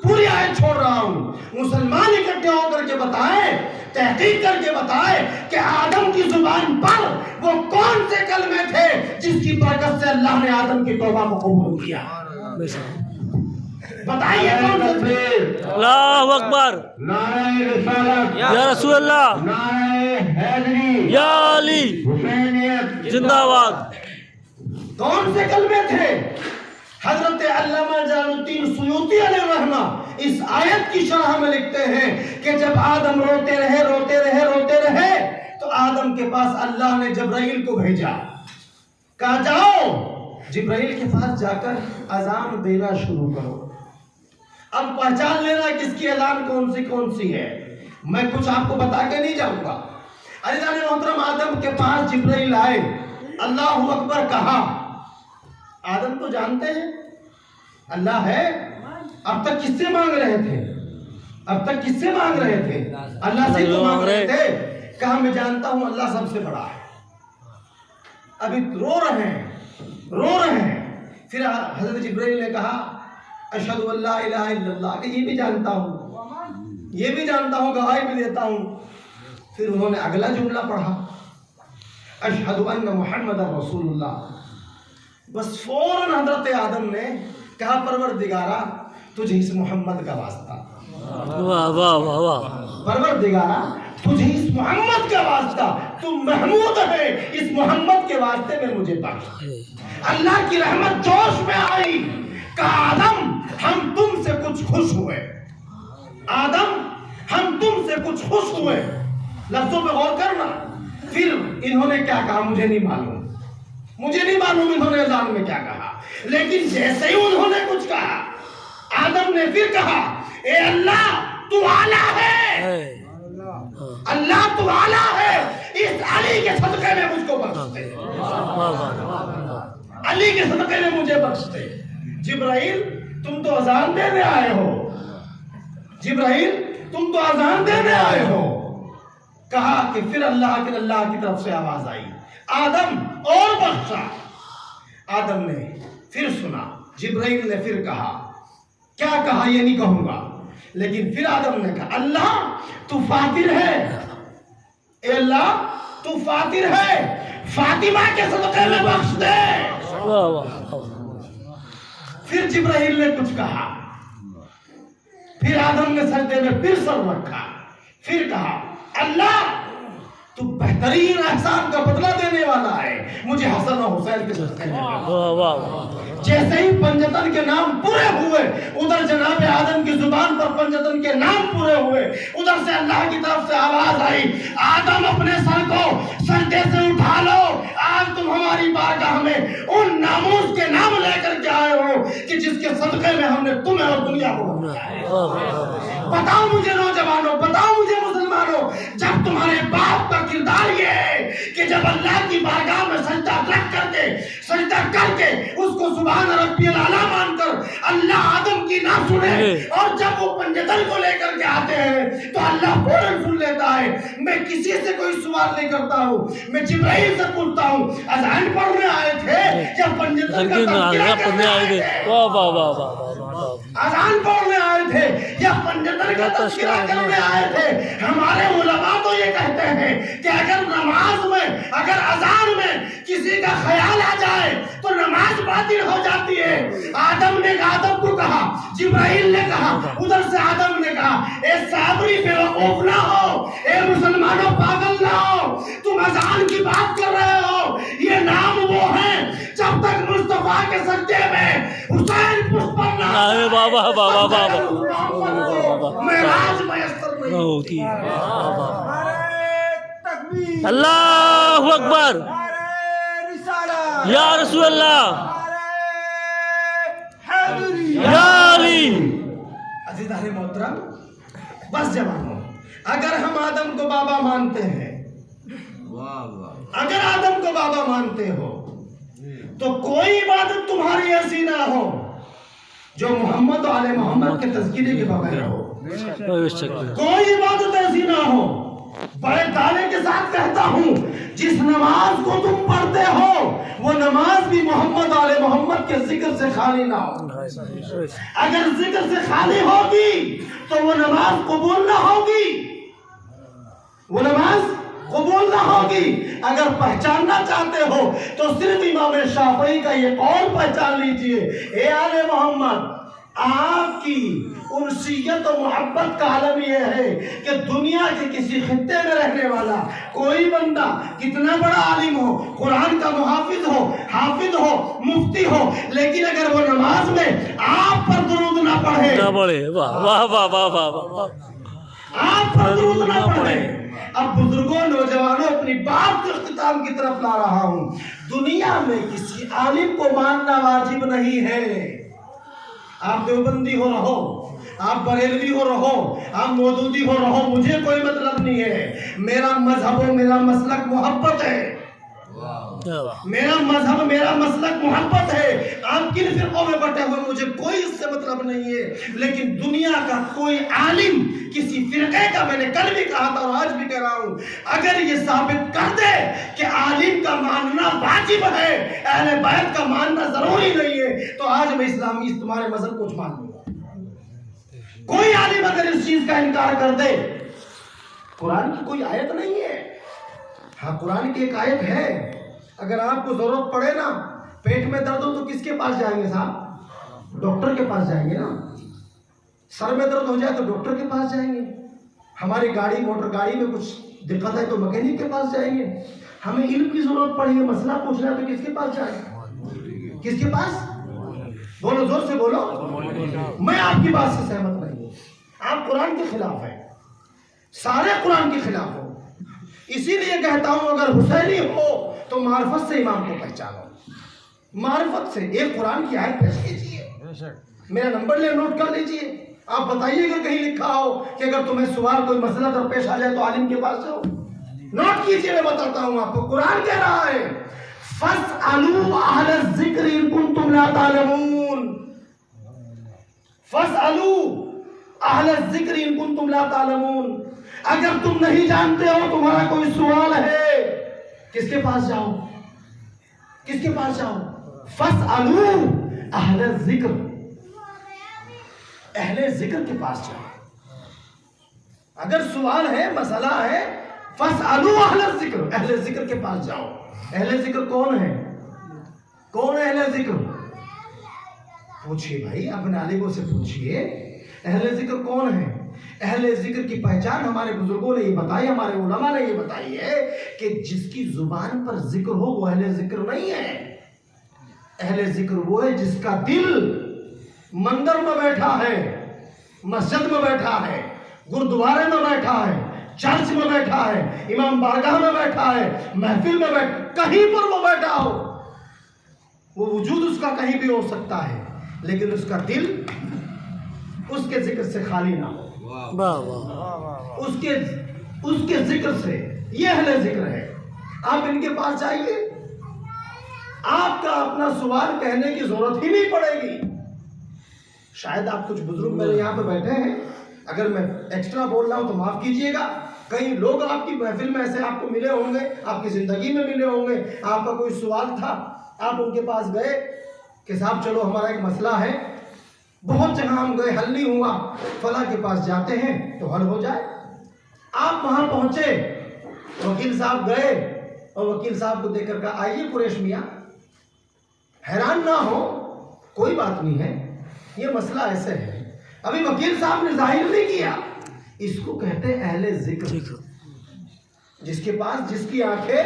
پوری آیت چھوڑ رہا ہوں۔ مسلمان اکٹھے ہو کر کے بتائیں، تحقیق کر کے بتائے کہ آدم کی زبان پر وہ کون سے کلمے تھے جس کی برکت سے اللہ نے آدم کی توبہ کو قبول کیا۔ بتائیے کون سے تھے؟ اللہ اکبر، نعرہ رسالت، یا رسول اللہ، نعرہ حیدری، یا علی، حسینیت زندہ باد۔ کون سے کلمے تھے؟ حضرت علامہ جلال الدین سیوطی علیہ الرحمہ اس آیت کی شرح میں لکھتے ہیں کہ جب آدم روتے رہے تو آدم کے پاس اللہ نے جبرائیل کو بھیجا، کہا جاؤ جبرائیل کے پاس جا کر اذان دینا شروع کرو۔ اب پہچان لینا کس کی اذان کون سی ہے، میں کچھ آپ کو بتا کے نہیں جاؤں گا۔ عزیزان محترم، آدم کے پاس جبرائیل آئے، اللہ اکبر کہا۔ آدم تو جانتے ہیں اللہ ہے۔ اب تک کس سے مانگ رہے تھے؟ اللہ سے تو مانگ رہے تھے۔ کہا میں جانتا ہوں اللہ سب سے بڑا ہے۔ ابھی رو رہے ہیں۔ پھر حضرت جبرائیل نے کہا اشہد ان لا الہ الا اللہ، کہ یہ بھی جانتا ہوں، گواہی بھی دیتا ہوں۔ پھر انہوں نے اگلا جملہ پڑھا، اشہد ان محمد رسول اللہ۔ بس فوراً حضرت آدم نے کہا پروردگارا تجھے اس محمد کا واسطہ، واہ واہ واہ واہ، پروردگارا تجھے اس محمد کا واسطہ، تو محمود ہے، اس محمد کے واسطے میں مجھے بخش۔ اللہ کی رحمت جوش میں آئی، کہا آدم ہم تم سے کچھ خوش ہوئے۔ لفظوں پہ غور کرنا۔ پھر انہوں نے کیا کہا مجھے نہیں معلوم انہوں نے اذان میں کیا کہا، لیکن جیسے ہی انہوں نے کچھ کہا، آدم نے پھر کہا اے اللہ تو اعلیٰ ہے، اللہ تو اعلیٰ ہے، اس علی کے صدقے میں مجھ کو بخش دے، علی کے صدقے میں مجھے بخش دے۔ جبرائیل تم تو اذان دینے آئے ہو، کہا کہ پھر اللہ کی طرف سے آواز آئی، آدم اور بخشا۔ آدم نے پھر سنا، جبرائیل نے پھر کہا، کیا کہا یہ نہیں کہوں گا، لیکن پھر آدم نے کہا اللہ تو فاتر ہے، اے اللہ تو فاتر ہے، فاطمہ کے صدقے میں بخش دے۔ پھر جبرائیل نے کچھ کہا، پھر آدم نے سجدے میں پھر سر رکھا، پھر کہا اللہ تو بہترین احسان کا بدلہ دینے والا ہے، مجھے حسن و حسین کے صدقے میں۔ جیسے ہی پنجتن کے نام پورے ہوئے، ادھر جناب آدم کی زبان پر پنجتن کے نام پورے ہوئے، ادھر سے اللہ کی طرف سے آواز آئی، آدم اپنے سر کو سجدے سے اٹھا لو، آج تم ہماری بارگاہ میں ان ناموس کے نام لے کر کے آئے ہو کہ جس کے صدقے میں ہم نے تمہیں اور دنیا کو بنایا ہے۔ بتاؤ مجھے نوجوانوں، بتاؤ مجھے مسلمانوں، جب تمہارے باپ کا کردار یہ ہے کہ جب اللہ کی بارگاہ میں سجدہ رکھ کر کے سجدہ کر کے اس کو سبحان ربی الاعلیٰ مان کر اللہ آدم کی نہ سنے، اور جب وہ پنجتن کو لے کر کے آتے ہیں تو اللہ فوراً سن لیتا ہے۔ میں کسی سے کوئی سوال نہیں کرتا ہوں، میں جبرائیل سے پوچھتا ہوں اذان پڑھنے آئے تھے یا پنجتن کا تذکرہ کرنے آئے تھے؟ واہ واہ واہ واہ اذان پڑھنے آئے تھے یا پنجتن کا تذکرہ کرنے آئے تھے؟ ہمارے علماء تو یہ کہتے ہیں کہ اگر نماز میں، اگر اذان میں کسی کا خیال آ جائے تو نماز باطل ہو جاتی ہے۔ آدم نے آدم کو کہا، جبرائیل نے کہا، ادھر سے آدم نے کہا اے صابری بیوقوف نہ ہو، اے مسلمانوں پاگل نہ ہو، تم اذان کی بات کر رہے ہو، یہ نام وہ ہے جب تک مصطفیٰ کے سجدے میں حسین پشت پر نہ ارے بابا بابا بابا معراج میسر نہیں ہوتی۔ اللہ اکبر یا رسول اللہ یا علی۔ عزیزان محترم، بس جوانوں، اگر ہم آدم کو بابا مانتے ہیں، اگر آدم کو بابا مانتے ہو تو کوئی عبادت تمہاری ایسی نہ ہو جو محمد و آل محمد کے تذکرے کے بغیر ہو، کوئی عبادت ایسی نہ ہو۔ بڑے دعوے کے ساتھ کہتا ہوں، جس نماز کو تم پڑھتے ہو وہ نماز بھی محمد آل محمد کے ذکر سے خالی نہ ہو۔ اگر ذکر سے خالی ہوگی تو وہ نماز قبول نہ ہوگی، وہ نماز قبول نہ ہوگی۔ اگر پہچاننا چاہتے ہو تو صرف امام شافعی کا یہ قول پہچان لیجئے، اے آل محمد، آپ کی انسیت و محبت کا عالم یہ ہے کہ دنیا کے کسی خطے میں رہنے والا کوئی بندہ کتنا بڑا عالم ہو، قرآن کا محافظ ہو، حافظ ہو، مفتی ہو، لیکن اگر وہ نماز میں آپ پر درود نہ پڑھے، آپ پر درود نہ پڑھے۔ اب بزرگوں، نوجوانوں، اپنی بات کے اختتام کی طرف لا رہا ہوں۔ دنیا میں کسی عالم کو ماننا واجب نہیں ہے۔ آپ دیوبندی ہو رہو، آپ بریلوی ہو رہو، آپ مودودی ہو رہو، مجھے کوئی مطلب نہیں ہے۔ میرا مذہب و میرا مسلک محبت ہے، میرا مذہب، میرا مسلک محبت ہے۔ آپ کن فرقوں میں بٹے ہوئے مجھے کوئی اس سے مطلب نہیں ہے، لیکن دنیا کا کوئی عالم کسی فرقے کا، میں نے کل بھی کہا تھا اور آج بھی کہہ رہا ہوں، اگر یہ ثابت کر دے کہ عالم کا ماننا واجب ہے، اہل بیت کا ماننا ضروری نہیں ہے، تو آج میں اسلامی تمہارے مذہب کو مان لوں گا۔ کوئی عالم اگر اس چیز کا انکار کر دے، قرآن کی کوئی آیت نہیں ہے، ہاں قرآن کی ایک آیت ہے، اگر آپ کو ضرورت پڑے نا، پیٹ میں درد ہو تو کس کے پاس جائیں گے صاحب؟ ڈاکٹر کے پاس جائیں گے نا۔ سر میں درد ہو جائے تو ڈاکٹر کے پاس جائیں گے، ہماری گاڑی، موٹر گاڑی میں کچھ دقت ہے تو مکینک کے پاس جائیں گے، ہمیں علم کی ضرورت پڑی ہے، مسئلہ پوچھنا ہے تو کس کے پاس جائیں؟ کس کے پاس؟ بولو، زور سے بولو۔ میں آپ کی بات سے سہمت نہیں ہوں، آپ قرآن کے خلاف ہیں، سارے قرآن کے خلاف ہو۔ اسی لیے کہتا ہوں اگر حسینی ہو تو معرفت سے امام کو پہچانو، معرفت سے۔ ایک قرآن کی آیت پیش کیجیے، میرا نمبر لے نوٹ کر لیجیے، آپ بتائیے اگر کہیں لکھا ہو کہ اگر تمہیں سوال کوئی مسئلہ درپیش آ جائے تو عالم کے پاس جاؤ، نوٹ کیجیے، میں بتاتا ہوں آپ کو۔ قرآن کہہ رہا ہے فَاسْأَلُوا أَهْلَ الذِّكْرِ إِن كُنتُمْ لَا تَعْلَمُونَ، فَاسْأَلُوا أَهْلَ الذِّكْرِ إِن كُنتُمْ لَا تَعْلَمُونَ، اگر تم نہیں جانتے ہو، تمہارا کوئی سوال ہے، کس کے پاس جاؤ؟ کس کے پاس جاؤ؟ فَاسْأَلُوا أَهْلَ الذِّكْرِ، اہل ذکر کے پاس جاؤ۔ اگر سوال ہے، مسئلہ ہے، فَاسْأَلُوا أَهْلَ الذِّكْرِ، اہل ذکر کے پاس جاؤ۔ اہل ذکر کون ہے؟ کون ہے اہل ذکر؟ پوچھئے بھائی، اپنے عالموں سے پوچھئے، اہل ذکر کون ہے؟ اہل ذکر کی پہچان ہمارے بزرگوں نے یہ بتائی، ہمارے علماء نے یہ بتائی ہے کہ جس کی زبان پر ذکر ہو وہ اہل ذکر نہیں ہے۔ اہل ذکر وہ ہے جس کا دل مندر میں بیٹھا ہے، مسجد میں بیٹھا ہے، گردوارے میں بیٹھا ہے، چرچ میں بیٹھا ہے، امام بارگاہ میں بیٹھا ہے، محفل میں بیٹھا، کہیں پر وہ بیٹھا ہو، وہ وجود اس کا کہیں بھی ہو سکتا ہے، لیکن اس کا دل اس کے ذکر سے خالی نہ ہو، اس کے ذکر سے۔ یہ اہل ذکر ہے۔ آپ ان کے پاس جائیے، آپ کا اپنا سوال کہنے کی ضرورت ہی نہیں پڑے گی. شاید آپ کچھ بزرگ میرے یہاں پہ بیٹھے ہیں, اگر میں ایکسٹرا بول رہا ہوں تو معاف کیجئے گا. کئی لوگ آپ کی محفل میں ایسے آپ کو ملے ہوں گے, آپ کی زندگی میں ملے ہوں گے, آپ کا کوئی سوال تھا, آپ ان کے پاس گئے کہ صاحب چلو ہمارا ایک مسئلہ ہے, بہت جگہ ہم گئے حل نہیں ہوا, فلاں کے پاس جاتے ہیں تو حل ہو جائے. آپ وہاں پہنچے, وکیل صاحب گئے اور وکیل صاحب کو دیکھ کر کہا آئیے قریش میاں, حیران نہ ہو, کوئی بات نہیں ہے, یہ مسئلہ ایسے ہے. ابھی وکیل صاحب نے ظاہر نہیں کیا, اس کو کہتے ہیں اہل ذکر. جس کے پاس, جس کی آنکھیں,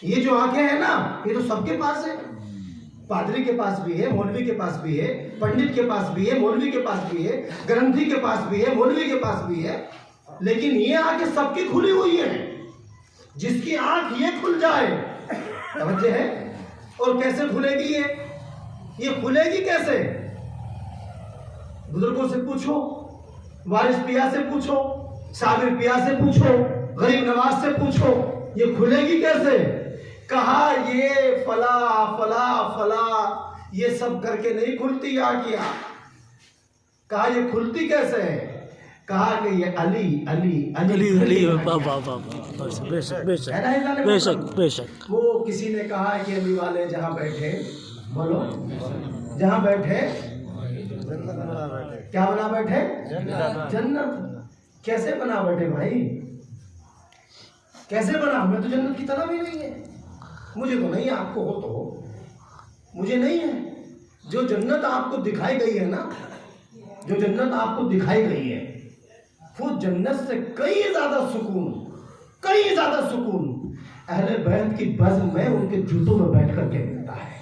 یہ جو آنکھیں ہیں نا, یہ تو سب کے پاس ہے. پادری کے پاس بھی ہے, مولوی کے پاس بھی ہے, پنڈت کے پاس بھی ہے, مولوی کے پاس بھی ہے, گرنتھی کے پاس بھی ہے, مولوی کے پاس بھی ہے. لیکن یہ آنکھیں سب کی کھلی ہوئی ہیں. جس کی آنکھ یہ کھل جائے, توجہ ہے, اور کیسے کھلے گی یہ کھلے گی کیسے؟ بزرگوں سے پوچھو, وارث پیا سے پوچھو, صابر پیا سے پوچھو, غریب نواز سے پوچھو, یہ کھلے گی کیسے؟ کہا یہ فلا فلا فلا یہ سب کر کے نہیں کھلتی آنکھیں. کہا یہ کھلتی کیسے ہے؟ کہا کہ یہ علی علی علی علی بابا بابا بے شک بے شک بے شک بے شک. وہ کسی نے کہا کہ علی والے جہاں بیٹھے, بولو, جہاں بیٹھے کیا بنا بیٹھے؟ جنت. کیسے بنا بیٹھے بھائی, کیسے بنا؟ ہمیں تو جنت کی طلب ہی نہیں ہے. مجھے تو نہیں ہے, آپ کو ہو تو ہو, مجھے نہیں ہے. جو جنت آپ کو دکھائی گئی ہے نا, جو جنت آپ کو دکھائی گئی ہے, وہ جنت سے کئی زیادہ سکون اہل بیت کی بزم میں ان کے جوتوں میں بیٹھ کر کے ملتا ہے.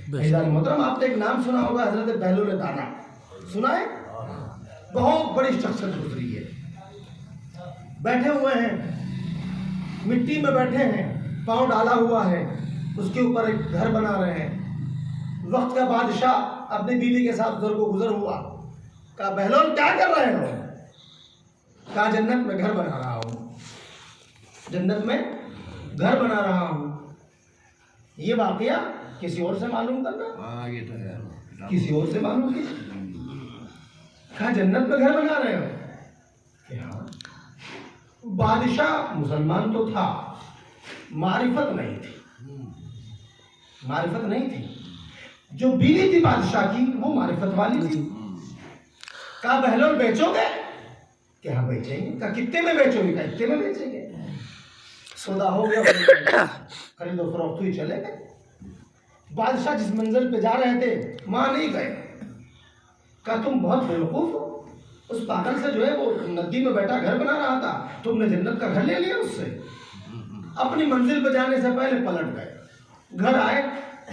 محترم, آپ نے ایک نام سنا ہوگا, حضرت بہلول دانا, سنا ہے؟ بہت بڑی شخصیت گزری ہے. بیٹھے ہوئے ہیں, مٹی میں بیٹھے ہیں, پاؤں ڈالا ہوا ہے, اس کے اوپر ایک گھر بنا رہے ہیں. وقت کا بادشاہ اپنی بیوی کے ساتھ ادھر کو گزر ہوا. کہا بہلول کیا کر رہے ہو؟ کہا جنت میں گھر بنا رہا ہوں, جنت میں گھر بنا رہا ہوں. یہ واقعہ کسی اور سے معلوم کرنا, کسی اور سے معلوم کیجیے. کہا جنت میں گھر بنا رہے ہو؟ کہ ہاں. بادشاہ مسلمان تو تھا, معرفت نہیں تھی, معرفت نہیں تھی. جو بیوی تھی بادشاہ کی وہ معرفت والی تھی. کہا بہلول بیچو گے؟ کہ ہاں بیچیں گے. کہا کتنے میں بیچو گے؟ کہا اتنے میں بیچیں گے. سودا ہو گیا, خرید و فروخت ہوئی, چلے گئے. بادشاہ جس منزل پہ جا رہے تھے وہاں نہیں گئے. کہا تم بہت بیوقوف ہو, اس پاگل سے جو ہے وہ ندی میں بیٹھا گھر بنا رہا تھا, تم نے جنت کا گھر لے لیا اس سے. اپنی منزل پہ جانے سے پہلے پلٹ گئے. گھر آئے,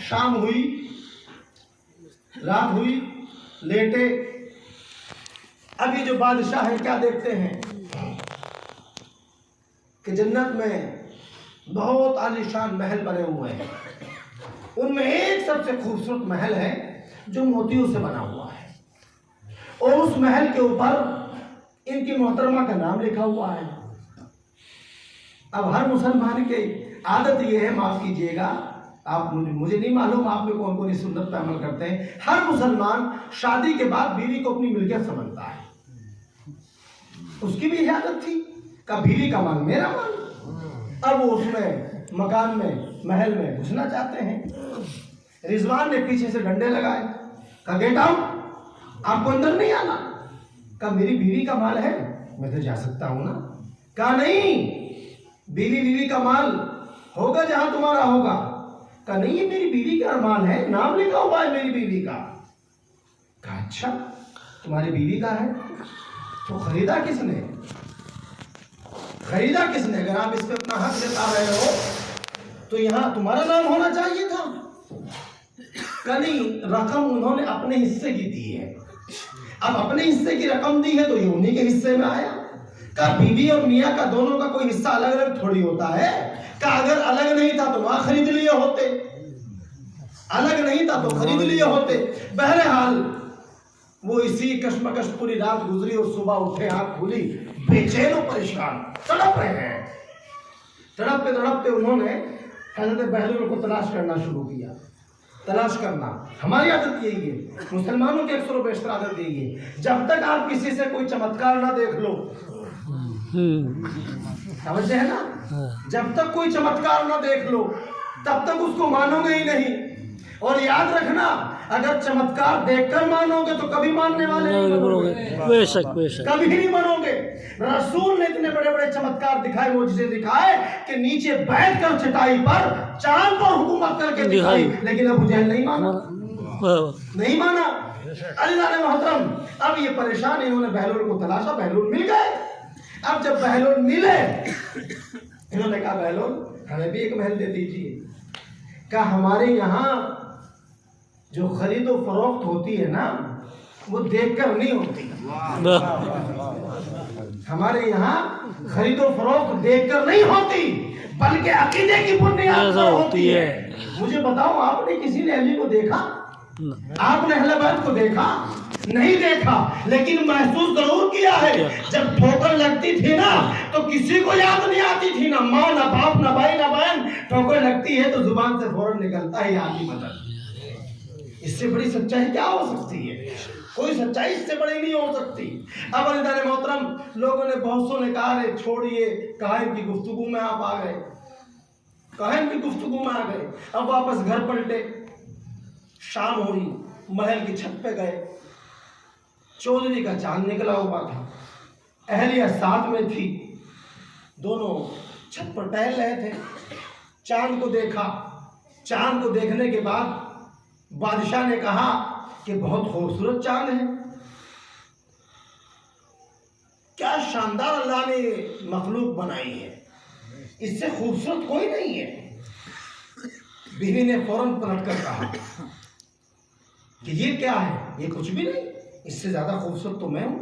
شام ہوئی, رات ہوئی, لیٹے. ابھی جو بادشاہ ہے کیا دیکھتے ہیں کہ جنت میں بہت عالیشان محل بنے ہوئے ہیں. ان میں ایک سب سے خوبصورت محل ہے جو موتیوں سے بنا ہوا ہے, اور اس محل کے اوپر ان کی محترمہ کا نام لکھا ہوا ہے. اب ہر مسلمان کی عادت یہ ہے, معاف کیجئے گا, آپ مجھے نہیں معلوم آپ میں کون کون اس سنت پہ عمل کرتے ہیں, ہر مسلمان شادی کے بعد بیوی کو اپنی ملکیت سمجھتا ہے. اس کی بھی عادت تھی کہ بیوی کا مال میرا مال. اب وہ اس میں مکان میں, محل میں گھسنا چاہتے ہیں. رضوان نے پیچھے سے ڈنڈے لگائے, کہا گیٹ آؤٹ, آپ کو اندر نہیں آنا. کہا میری بیوی کا مال ہے, میں تو جا سکتا ہوں نا. کہا نہیں, بیوی کا مال ہوگا جہاں تمہارا ہوگا. کہا نہیں, یہ میری بیوی کا مال ہے, نام لکھا ہوا ہے میری بیوی کا. کہا اچھا تمہاری بیوی کا ہے, تو خریدا کس نے؟ خریدا کس نے؟ اگر آپ اس پہ اپنا حق جتا رہے ہو تو یہاں تمہارا نام ہونا چاہیے تھا. کہ نہیں, رقم انہوں نے اپنے حصے کی دی ہے. اب اپنے حصے کی رقم دی ہے تو یہ انہی کے حصے میں آیا. کہ بیوی اور میاں کا دونوں کا کوئی حصہ الگ الگ تھوڑی ہوتا ہے. کہ اگر الگ نہیں تھا تو وہاں خرید لیے ہوتے, الگ نہیں تھا تو خرید لیے ہوتے. بہرحال وہ اسی کشمکش پوری رات گزری اور صبح اٹھے, آنکھ کھلی, بے چین و پریشان, تڑپ رہے ہیں. تڑپتے تڑپتے انہوں نے حضرت بہلول کو تلاش کرنا شروع کیا. تلاش کرنا ہماری عادت یہی ہے, مسلمانوں کی اکثر و بیشتر عادت یہی ہے, جب تک آپ کسی سے کوئی چمتکار نہ دیکھ لو, سمجھتے ہیں نا, جب تک کوئی چمتکار نہ دیکھ لو تب تک اس کو مانو گے ہی نہیں. اور یاد رکھنا, اگر چمتکار دیکھ کر مانو گے تو کبھی ماننے والے نہیں بنو گے, بے شک بے شک. کبھی نہیں بنو گے. رسول نے اتنے بڑے بڑے چمتکار دکھائے, معجزے دکھائے کہ نیچے بیٹھ کر چٹائی پر چاند پر حکومت کر کے دکھائی, لیکن ابو جہل نہیں مانا, نہیں مانا. اللہ نے محترم, اب یہ پریشان, انہوں نے بہلول کو تلاشا, بہلول مل گئے. اب جب بہلول ملے, انہوں نے کہا بہلول ہمیں بھی ایک محل دے دیجیے. کہا ہمارے یہاں جو خرید و فروخت ہوتی ہے نا وہ دیکھ کر نہیں ہوتی, ہمارے یہاں خرید و فروخت دیکھ کر نہیں ہوتی بلکہ عقیدے کی بنیاد پر ہوتی ہے. مجھے بتاؤ, آپ نے کسی نے علی کو دیکھا؟ آپ نے اہل بیت کو دیکھا؟ نہیں دیکھا, لیکن محسوس ضرور کیا ہے. جب ٹھوکر لگتی تھی نا تو کسی کو یاد نہیں آتی تھی, نہ ماں نہ باپ نہ بھائی نہ بہن. ٹھوکر لگتی ہے تو زبان سے فوراً نکلتا ہے آدمی مدد. اس سے بڑی سچائی کیا ہو سکتی ہے؟ کوئی سچائی اس سے بڑی نہیں ہو سکتی. اب عزیزان محترم, لوگوں نے بہت سو نے کہا رے چھوڑیے, کاہن کی گفتگو میں آپ آ گئے, کاہن کی گفتگو میں آ گئے. اب واپس گھر پلٹے, شام ہوئی, محل کی چھت پہ گئے. چودھری کا چاند نکلا ہوا تھا, اہلیہ ساتھ میں تھی, دونوں چھت پر ٹہل رہے تھے. چاند کو دیکھا, چاند کو دیکھنے کے بعد بادشاہ نے کہا کہ بہت خوبصورت چاند ہے, کیا شاندار اللہ نے مخلوق بنائی ہے, اس سے خوبصورت کوئی نہیں ہے. بیوی نے فوراً پلٹ کر کہا کہ یہ کیا ہے؟ یہ کچھ بھی نہیں, اس سے زیادہ خوبصورت تو میں ہوں.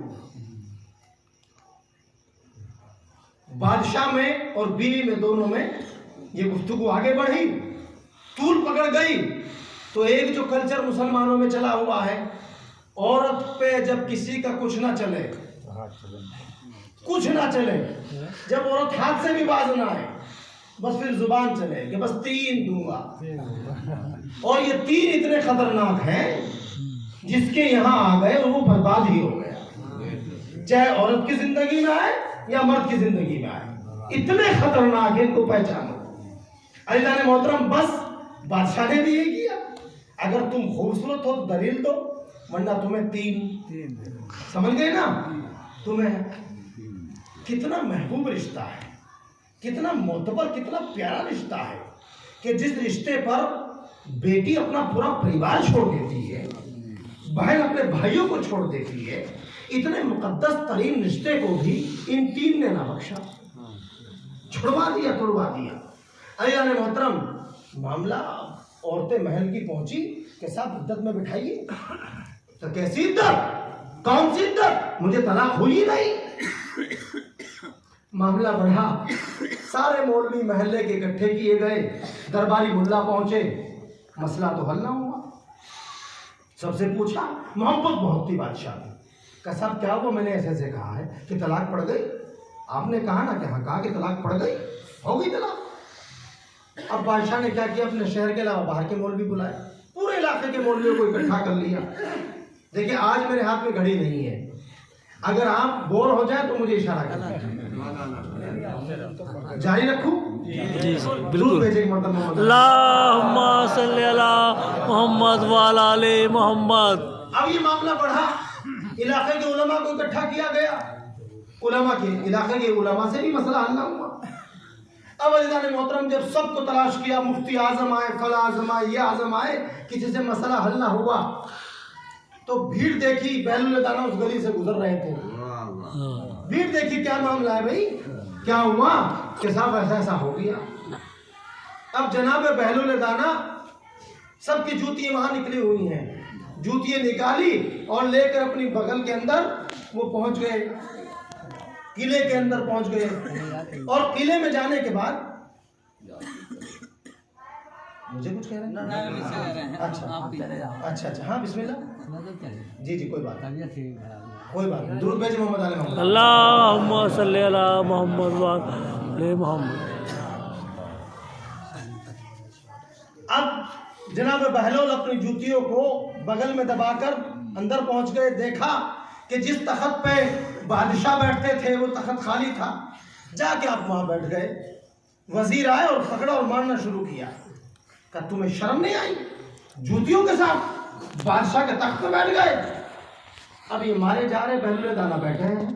بادشاہ میں اور بیوی میں دونوں میں یہ گفتگو آگے بڑھی, طول پکڑ گئی. تو ایک جو کلچر مسلمانوں میں چلا ہوا ہے, عورت پہ جب کسی کا کچھ نہ چلے, کچھ نہ چلے, جب عورت ہاتھ سے بھی باز نہ آئے, بس پھر زبان چلے کہ بس 3 دوں گا. اور یہ 3 اتنے خطرناک ہیں جس کے یہاں آ گئے وہ برباد ہی ہو گیا, چاہے عورت کی زندگی میں آئے یا مرد کی زندگی میں آئے, اتنے خطرناک ہیں, ان کو پہچانو. عزیزان محترم, بس بادشاہ نے بھی یہ کیا, اگر تم خوبصورت ہو تو دلیل دو, ورنہ تمہیں 3. سمجھ گئے نا؟ تمہیں کتنا محبوب رشتہ ہے, کتنا معتبر, کتنا پیارا رشتہ ہے کہ جس رشتے پر بیٹی اپنا پورا پریوار چھوڑ دیتی ہے, بہن اپنے بھائیوں کو چھوڑ دیتی ہے, اتنے مقدس ترین رشتے کو بھی ان 3 نے نہ بخشا, چھڑوا دیا, توڑوا دیا. عزیزان محترم, معاملہ عورتیں محل کی پہنچی کہ صاحب عدت میں بٹھائیے. تو کیسی عدت, کون سی عدت, مجھے طلاق ہوئی نہیں. معاملہ بڑھا, سارے مولوی محلے کے اکٹھے کیے گئے, درباری ملا پہنچے, مسئلہ تو حل نہ ہوا. سب سے پوچھا, محبت بہت تھی بادشاہ کی, کہ صاحب کیا ہوا؟ میں نے ایسے ایسے کہا ہے کہ طلاق پڑ گئی. آپ نے کہا نا کہ ہاں, کہا کہ طلاق پڑ گئی, ہو گئی طلاق. اب بادشاہ نے کیا کیا, اپنے شہر کے علاوہ باہر کے مولوی بلائے, پورے علاقے کے مولویوں کو اکٹھا کر لیا. دیکھیں آج میرے ہاتھ میں گھڑی نہیں ہے, اگر آپ بور ہو جائیں تو مجھے اشارہ کریں, جاری رکھوں. جی بالکل. اللہم صلی علی محمد وعلی آل محمد. اب یہ معاملہ بڑھا, علاقے کے علماء کو اکٹھا کیا گیا, علماء کے علاقے کے علماء سے بھی مسئلہ حل نہ ہوا. اب عزیزان محترم, جب سب کو تلاش کیا, مفتی اعظم آئے, فلاں اعظم آئے, یہ اعظم آئے, کسی سے مسئلہ حل نہ ہوا, تو بھیڑ دیکھی, بہلول دانا اس گلی سے گزر رہے تھے, بھیڑ دیکھی, کیا معاملہ ہے بھائی, کیا ہوا؟ کہ صاحب ایسا ایسا ہو گیا. اب جناب بہلول دانا, سب کی جوتیاں وہاں نکلی ہوئی ہیں, جوتیاں نکالی اور لے کر اپنی بغل کے اندر وہ پہنچ گئے, قلعے کے اندر پہنچ گئے. اور قلعے میں جانے کے بعد, مجھے کچھ کہہ رہے ہیں؟ اچھا, ہاں بسم اللہ. جی کوئی بات نہیں, کوئی بات نہیں. درود بھیجیں محمد علی محمد. اللہم صلی علی محمد وعلی محمد. اب جناب بہلول اپنی جوتیوں کو بغل میں دبا کر اندر پہنچ گئے، دیکھا کہ جس تخت پہ بادشاہ بیٹھتے تھے وہ تخت خالی تھا، جا کے آپ وہاں بیٹھ گئے۔ وزیر آئے اور پکڑا اور مارنا شروع کیا، کہ تمہیں شرم نہیں آئی؟ جوتیوں کے ساتھ بادشاہ کے تخت پہ بیٹھ گئے۔ اب یہ مارے جا رہے، بہلول دانا بیٹھے ہیں،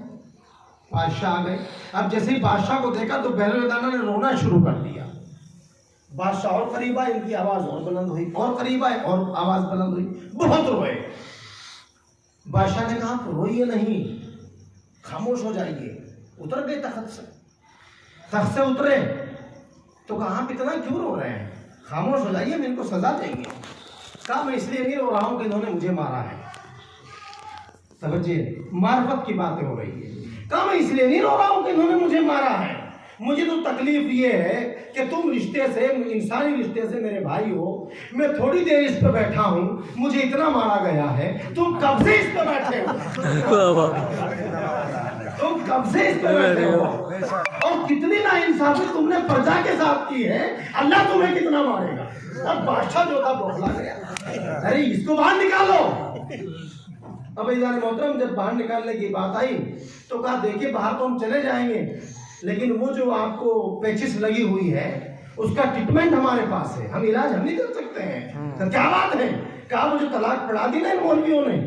بادشاہ آ گئے۔ اب جیسے ہی بادشاہ کو دیکھا تو بہلول دانا نے رونا شروع کر دیا۔ بادشاہ اور قریب آئے، ان کی آواز اور بلند ہوئی، اور قریب آئے اور آواز بلند ہوئی، بہت روئے۔ بادشاہ نے کہا روئیے نہیں، خاموش ہو جائیے۔ اتر گئے تخت سے اترے تو کہا آپ اتنا کیوں رو رہے ہیں؟ خاموش ہو جائیے، ہم ان کو سزا دیں گے۔ کہا میں اس لیے نہیں رو رہا ہوں کہ انہوں نے مجھے مارا ہے۔ سمجھیے، معرفت کی باتیں ہو رہی ہے۔ کہا میں اس لیے نہیں رو رہا ہوں کہ انہوں نے مجھے مارا ہے، مجھے تو تکلیف یہ ہے کہ تم رشتے سے، انسانی رشتے سے میرے بھائی ہو، میں تھوڑی دیر اس پہ بیٹھا ہوں، مجھے اتنا مارا گیا ہے، تم کب سے اس پہ بیٹھے ہو؟ تم کب سے اس پہ بیٹھے ہو؟ اور کتنی ناانصافی تم نے پرجا کے ساتھ کی ہے، اللہ تمہیں کتنا مارے گا؟ اب بادشاہ جو تھا بوکھلا گیا، ارے اس کو باہر نکالو۔ اب عزیزان محترم، جب باہر نکالنے کی بات آئی تو کہا دیکھیے باہر تو ہم چلے جائیں گے، لیکن وہ جو آپ کو پیچس لگی ہوئی ہے اس کا ٹریٹمنٹ ہمارے پاس ہے، ہم علاج ہم نہیں کر سکتے ہیں۔ تو کیا بات ہے؟ کہا وہ جو طلاق پڑھا دی نا ان مولویوں نے،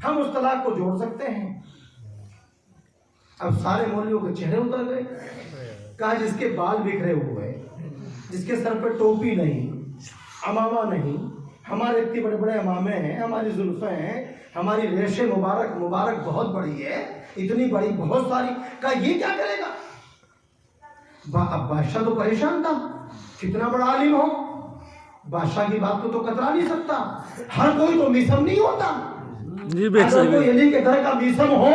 ہم اس طلاق کو جوڑ سکتے ہیں۔ اب سارے مولویوں کے چہرے اتر گئے۔ کہا جس کے بال بکھرے ہوئے، جس کے سر پہ ٹوپی نہیں، امامہ نہیں، ہمارے اتنے بڑے بڑے امامے ہیں، ہماری زلفیں ہیں، ہماری ریش مبارک بہت بڑی ہے، اتنی بڑی بہت ساری، کہا یہ کیا کرے گا؟ اب بادشاہ تو پریشان تھا، کتنا بڑا عالم ہو، بادشاہ کی بات کو تو کترا نہیں سکتا، ہر کوئی تو میسم نہیں ہوتا۔ اگر کوئی علی کے در کا میسم ہو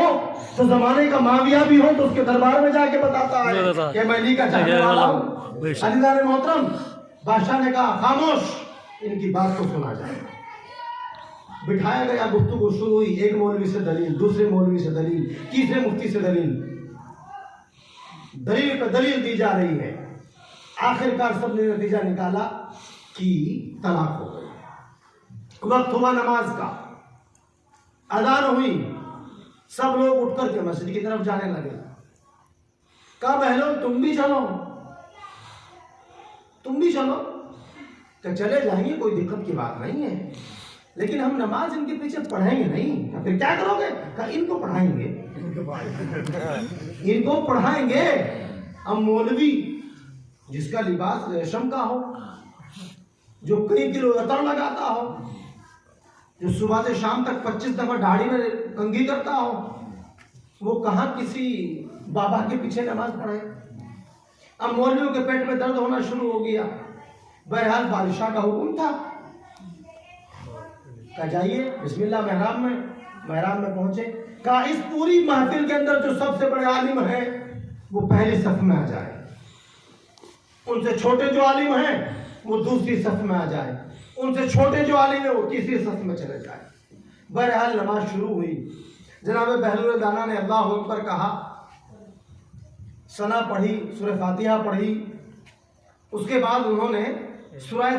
تو زمانے کا معاویہ بھی ہو تو اس کے دربار میں جا کے بتاتا ہے کہ میں علی کا چاہنے والا ہوں۔ عزیزان محترم، بادشاہ نے کہا خاموش، ان کی بات کو سنا جائے۔ بٹھایا گیا، گفتگو شروع ہوئی، ایک مولوی سے دلیل، دوسرے مولوی سے دلیل، تیسرے مفتی سے دلیل، دلیل پہ دلیل دی جا رہی ہے۔ آخر کار سب نے نتیجہ نکالا کہ طلاق ہو گئی۔ وقت ہوا نماز کا، اذان ہوئی، سب لوگ اٹھ کر کے مسجد کی طرف جانے لگے۔ کہا بہلول تم بھی چلو، تم بھی چلو۔ کہ چلے جائیں گے، کوئی دقت کی بات نہیں ہے، لیکن ہم نماز ان کے پیچھے پڑھیں گے نہیں۔ پھر کیا کرو گے؟ کہا ان کو پڑھائیں گے، ان کو پڑھائیں گے۔ اب مولوی جس کا لباس ریشم کا ہو، جو کئی کلو عطر لگاتا ہو، جو صبح سے شام تک 25 دفعہ داڑھی میں کنگھی کرتا ہو، وہ کہاں کسی بابا کے پیچھے نماز پڑھے؟ اب مولویوں کے پیٹ میں درد ہونا شروع ہو گیا۔ بہرحال بادشاہ کا حکم تھا، کہا جائیے بسم اللہ محراب میں پہنچے۔ کہا اس پوری محفل کے اندر جو سب سے بڑے عالم ہیں وہ پہلی صف میں آ جائے، ان سے چھوٹے جو عالم ہیں وہ دوسری صف میں آ جائے، ان سے چھوٹے جو عالم ہیں وہ تیسری صف میں چلے جائے۔ بہرحال نماز شروع ہوئی۔ جناب بہلول دانا نے اللہ اکبر کہا، ثنا پڑھی، سورہ فاتحہ پڑھی، اس کے بعد انہوں نے سورہ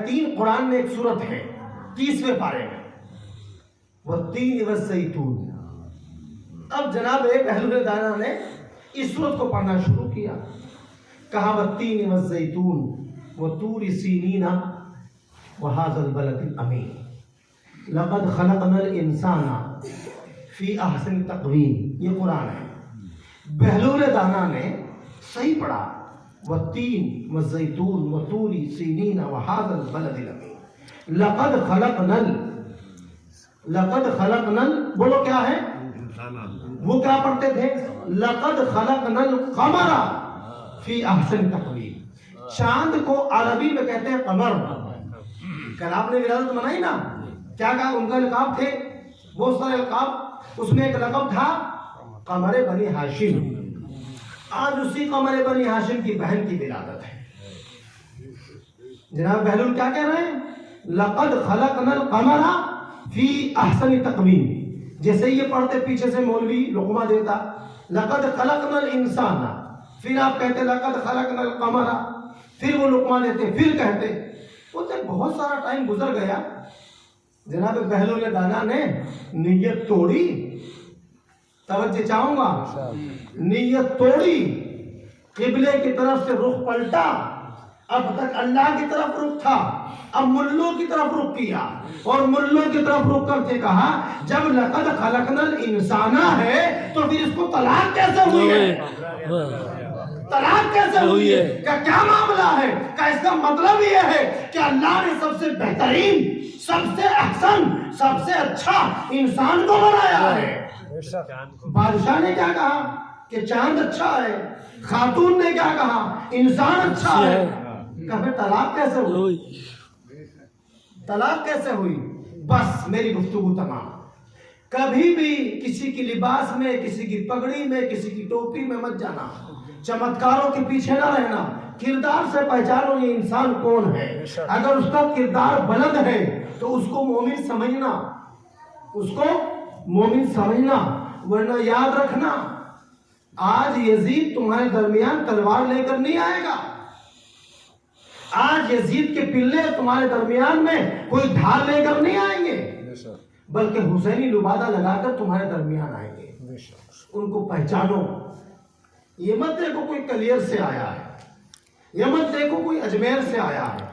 تین قرآن میں ایک سورت ہے 30ویں پارے میں، والتین والزیتون۔ اب جناب بہلول دانا نے اس سورت کو پڑھنا شروع کیا۔ کہا والتین والزیتون وطور سینین وہذا البلد الامین لقد خلقنا الانسان فی احسن تقویم۔ یہ قرآن ہے۔ بہلول دانا نے صحیح پڑھا، والتین والزیتون وطور سینین وہذا البلد الامین لقد خلقنا بولو کیا ہے؟ وہ کیا پڑھتے تھے؟ لقد خلقنا القمر فی احسن تقویم۔ چاند کو عربی میں کہتے ہیں قمر۔ کل آپ نے ولادت منائی نا، کیا کہا ان کا لقب تھے؟ بہت سارے لقب، اس میں ایک لقب تھا قمر بنی ہاشم۔ آج اسی قمر بنی ہاشم کی بہن کی ولادت ہے۔ جناب بہلول کیا کہہ رہے ہیں؟ لقد خلقنا القمر فی احسن تقویم۔ جیسے یہ پڑھتے پیچھے سے مولوی لقمہ دیتا، لقد خلقنا الانسان، پھر آپ کہتے لقد خلقنا القمر پھر وہ لقمہ دیتے، پھر کہتے. وہ تو بہت سارا ٹائم گزر گیا. جناب بہلول دانا نے نیت توڑی. توجہ چاہوں گا، نیت توڑی، قبلے کی طرف سے رخ پلٹا. اب تک اللہ کی طرف رخ تھا، اب ملوں کی طرف رخ کیا، اور ملوں کی طرف رخ کر کے کہا جب لقد خلقنا الانسان ہے تو پھر اس کو طلاق کیسے ہوئی ہے؟ طلاق کیسے ہوئی ہے؟ کیا معاملہ ہے؟ کیا اس کا مطلب یہ ہے کہ اللہ نے سب سے بہترین، سب سے احسن، سب سے اچھا انسان کو بنایا ہے؟ بادشاہ نے کیا کہا کہ چاند اچھا ہے، خاتون نے کیا کہا انسان اچھا ہے. کبھی طلاق کیسے ہوئی؟ طلاق کیسے ہوئی؟ بس میری گفتگو تمام. کبھی بھی کسی کی لباس میں، کسی کی پگڑی میں، کسی کی ٹوپی میں مت جانا، چمتکاروں کے پیچھے نہ رہنا. کردار سے پہچانو یہ انسان کون ہے. اگر اس کا کردار بلند ہے تو اس کو مومن سمجھنا، اس کو مومن سمجھنا. ورنہ یاد رکھنا آج یزید تمہارے درمیان تلوار لے کر نہیں آئے گا. آج یزید کے پلے تمہارے درمیان میں کوئی دھار لے کر نہیں آئیں گے، بلکہ حسینی لبادہ لگا کر تمہارے درمیان آئیں گے. ان کو پہچانو. یہ مت دیکھو کوئی کلیر سے آیا ہے، یہ مت دیکھو کوئی اجمیر سے آیا ہے.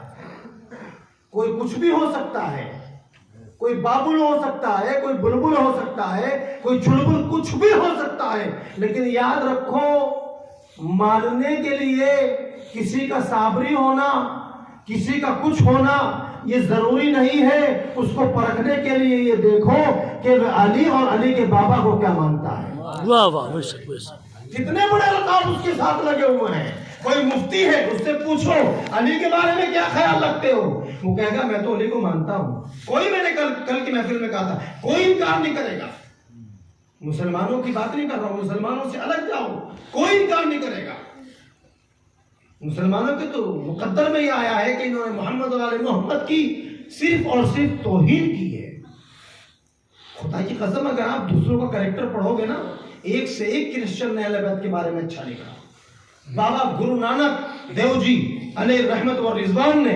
کوئی کچھ بھی ہو سکتا ہے، کوئی بابل ہو سکتا ہے، کوئی بلبل ہو سکتا ہے، کوئی چلبل، کچھ بھی ہو سکتا ہے. لیکن یاد رکھو ماننے کے لیے کسی کا صابری ہونا، کسی کا کچھ ہونا یہ ضروری نہیں ہے. اس کو پرکھنے کے لیے یہ دیکھو کہ علی اور علی کے بابا کو کیا مانتا ہے. واہ واہ، بے شک بے شک. کتنے بڑے القاب اس کے ساتھ لگے ہوئے ہیں. کوئی مفتی ہے، اس سے پوچھو علی کے بارے میں کیا خیال رکھتے ہو، وہ کہے گا میں تو علی کو مانتا ہوں. کوئی، میں نے کل کی محفل میں کہا تھا، کوئی انکار نہیں کرے گا. مسلمانوں کی بات نہیں کر رہا ہوں، مسلمانوں سے الگ جاؤ، کوئی انکار نہیں کرے گا. مسلمانوں کے تو مقدر میں یہ آیا ہے کہ انہوں نے محمد اور علی محمد کی صرف اور صرف توہین کی ہے. خدا کی قسم اگر آپ دوسروں کا کریکٹر پڑھو گے نا، ایک سے ایک کرسچن نے اہل بیت کے بارے میں اچھا لکھا. بابا گرو نانک دیو جی علیہ رحمت و رضوان نے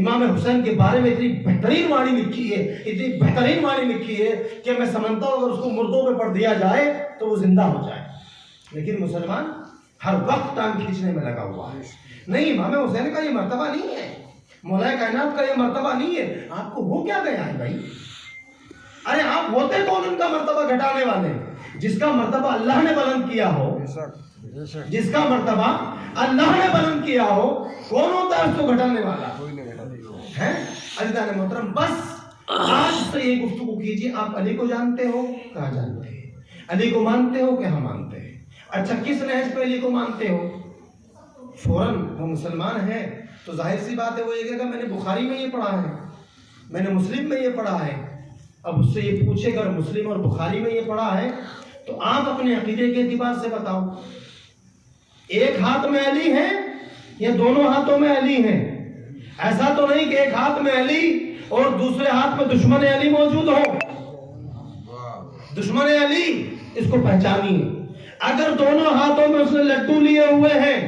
امام حسین کے بارے میں اتنی بہترین وانی لکھی ہے، اتنی بہترین وانی لکھی ہے کہ میں سمجھتا ہوں اگر اس کو مردوں پہ پڑھ دیا جائے تو وہ زندہ ہو جائے. لیکن مسلمان ہر وقت ٹانگ کھینچنے میں لگا ہوا ہے. نہیں، امام حسین کا یہ مرتبہ نہیں ہے، مولا کائنات کا یہ مرتبہ نہیں ہے. آپ کو ہو کیا گیا ہے بھائی؟ ارے آپ ہوتے کون ان کا مرتبہ گھٹانے والے؟ جس کا مرتبہ اللہ نے بلند کیا ہو، جس کا مرتبہ اللہ نے بلند کیا ہو، کون ہوتا ہے اس کو گھٹانے والا؟ ہے عزیزان محترم. بس آج سے یہ گفتگو کیجیے. آپ علی کو جانتے ہو؟ کہاں جانتے ہیں؟ علی کو مانتے ہو کہ ہم مانتے ہیں؟ اچھا کس نہج پہ علی کو مانتے ہو؟ فوراً وہ مسلمان ہے تو ظاہر سی بات ہے وہ یہ کہے گا میں نے بخاری میں یہ پڑھا ہے، میں نے مسلم میں یہ پڑھا ہے. اب اس سے یہ پوچھے گا مسلم اور بخاری میں یہ پڑھا ہے تو آپ اپنے عقیدے کے اعتبار سے بتاؤ، ایک ہاتھ میں علی ہے یا دونوں ہاتھوں میں علی ہیں؟ ایسا تو نہیں کہ ایک ہاتھ میں علی اور دوسرے ہاتھ میں دشمن علی موجود ہو. دشمن علی اس کو پہچانیے. اگر دونوں ہاتھوں میں اس نے لڈو لیے ہوئے ہیں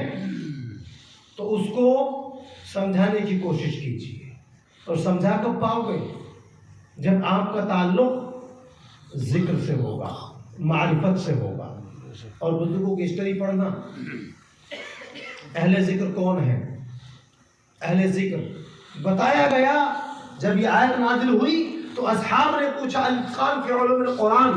تو اس کو سمجھانے کی کوشش کیجیے. اور سمجھا کب پاؤ گے؟ جب آپ کا تعلق ذکر سے ہوگا، معرفت سے ہوگا. اور بزرگوں کی ہسٹری پڑھنا. اہل ذکر کون ہے؟ اہل ذکر بتایا گیا. جب یہ آیت نازل ہوئی تو اصحاب نے پوچھا، الاتقان فی علوم القرآن،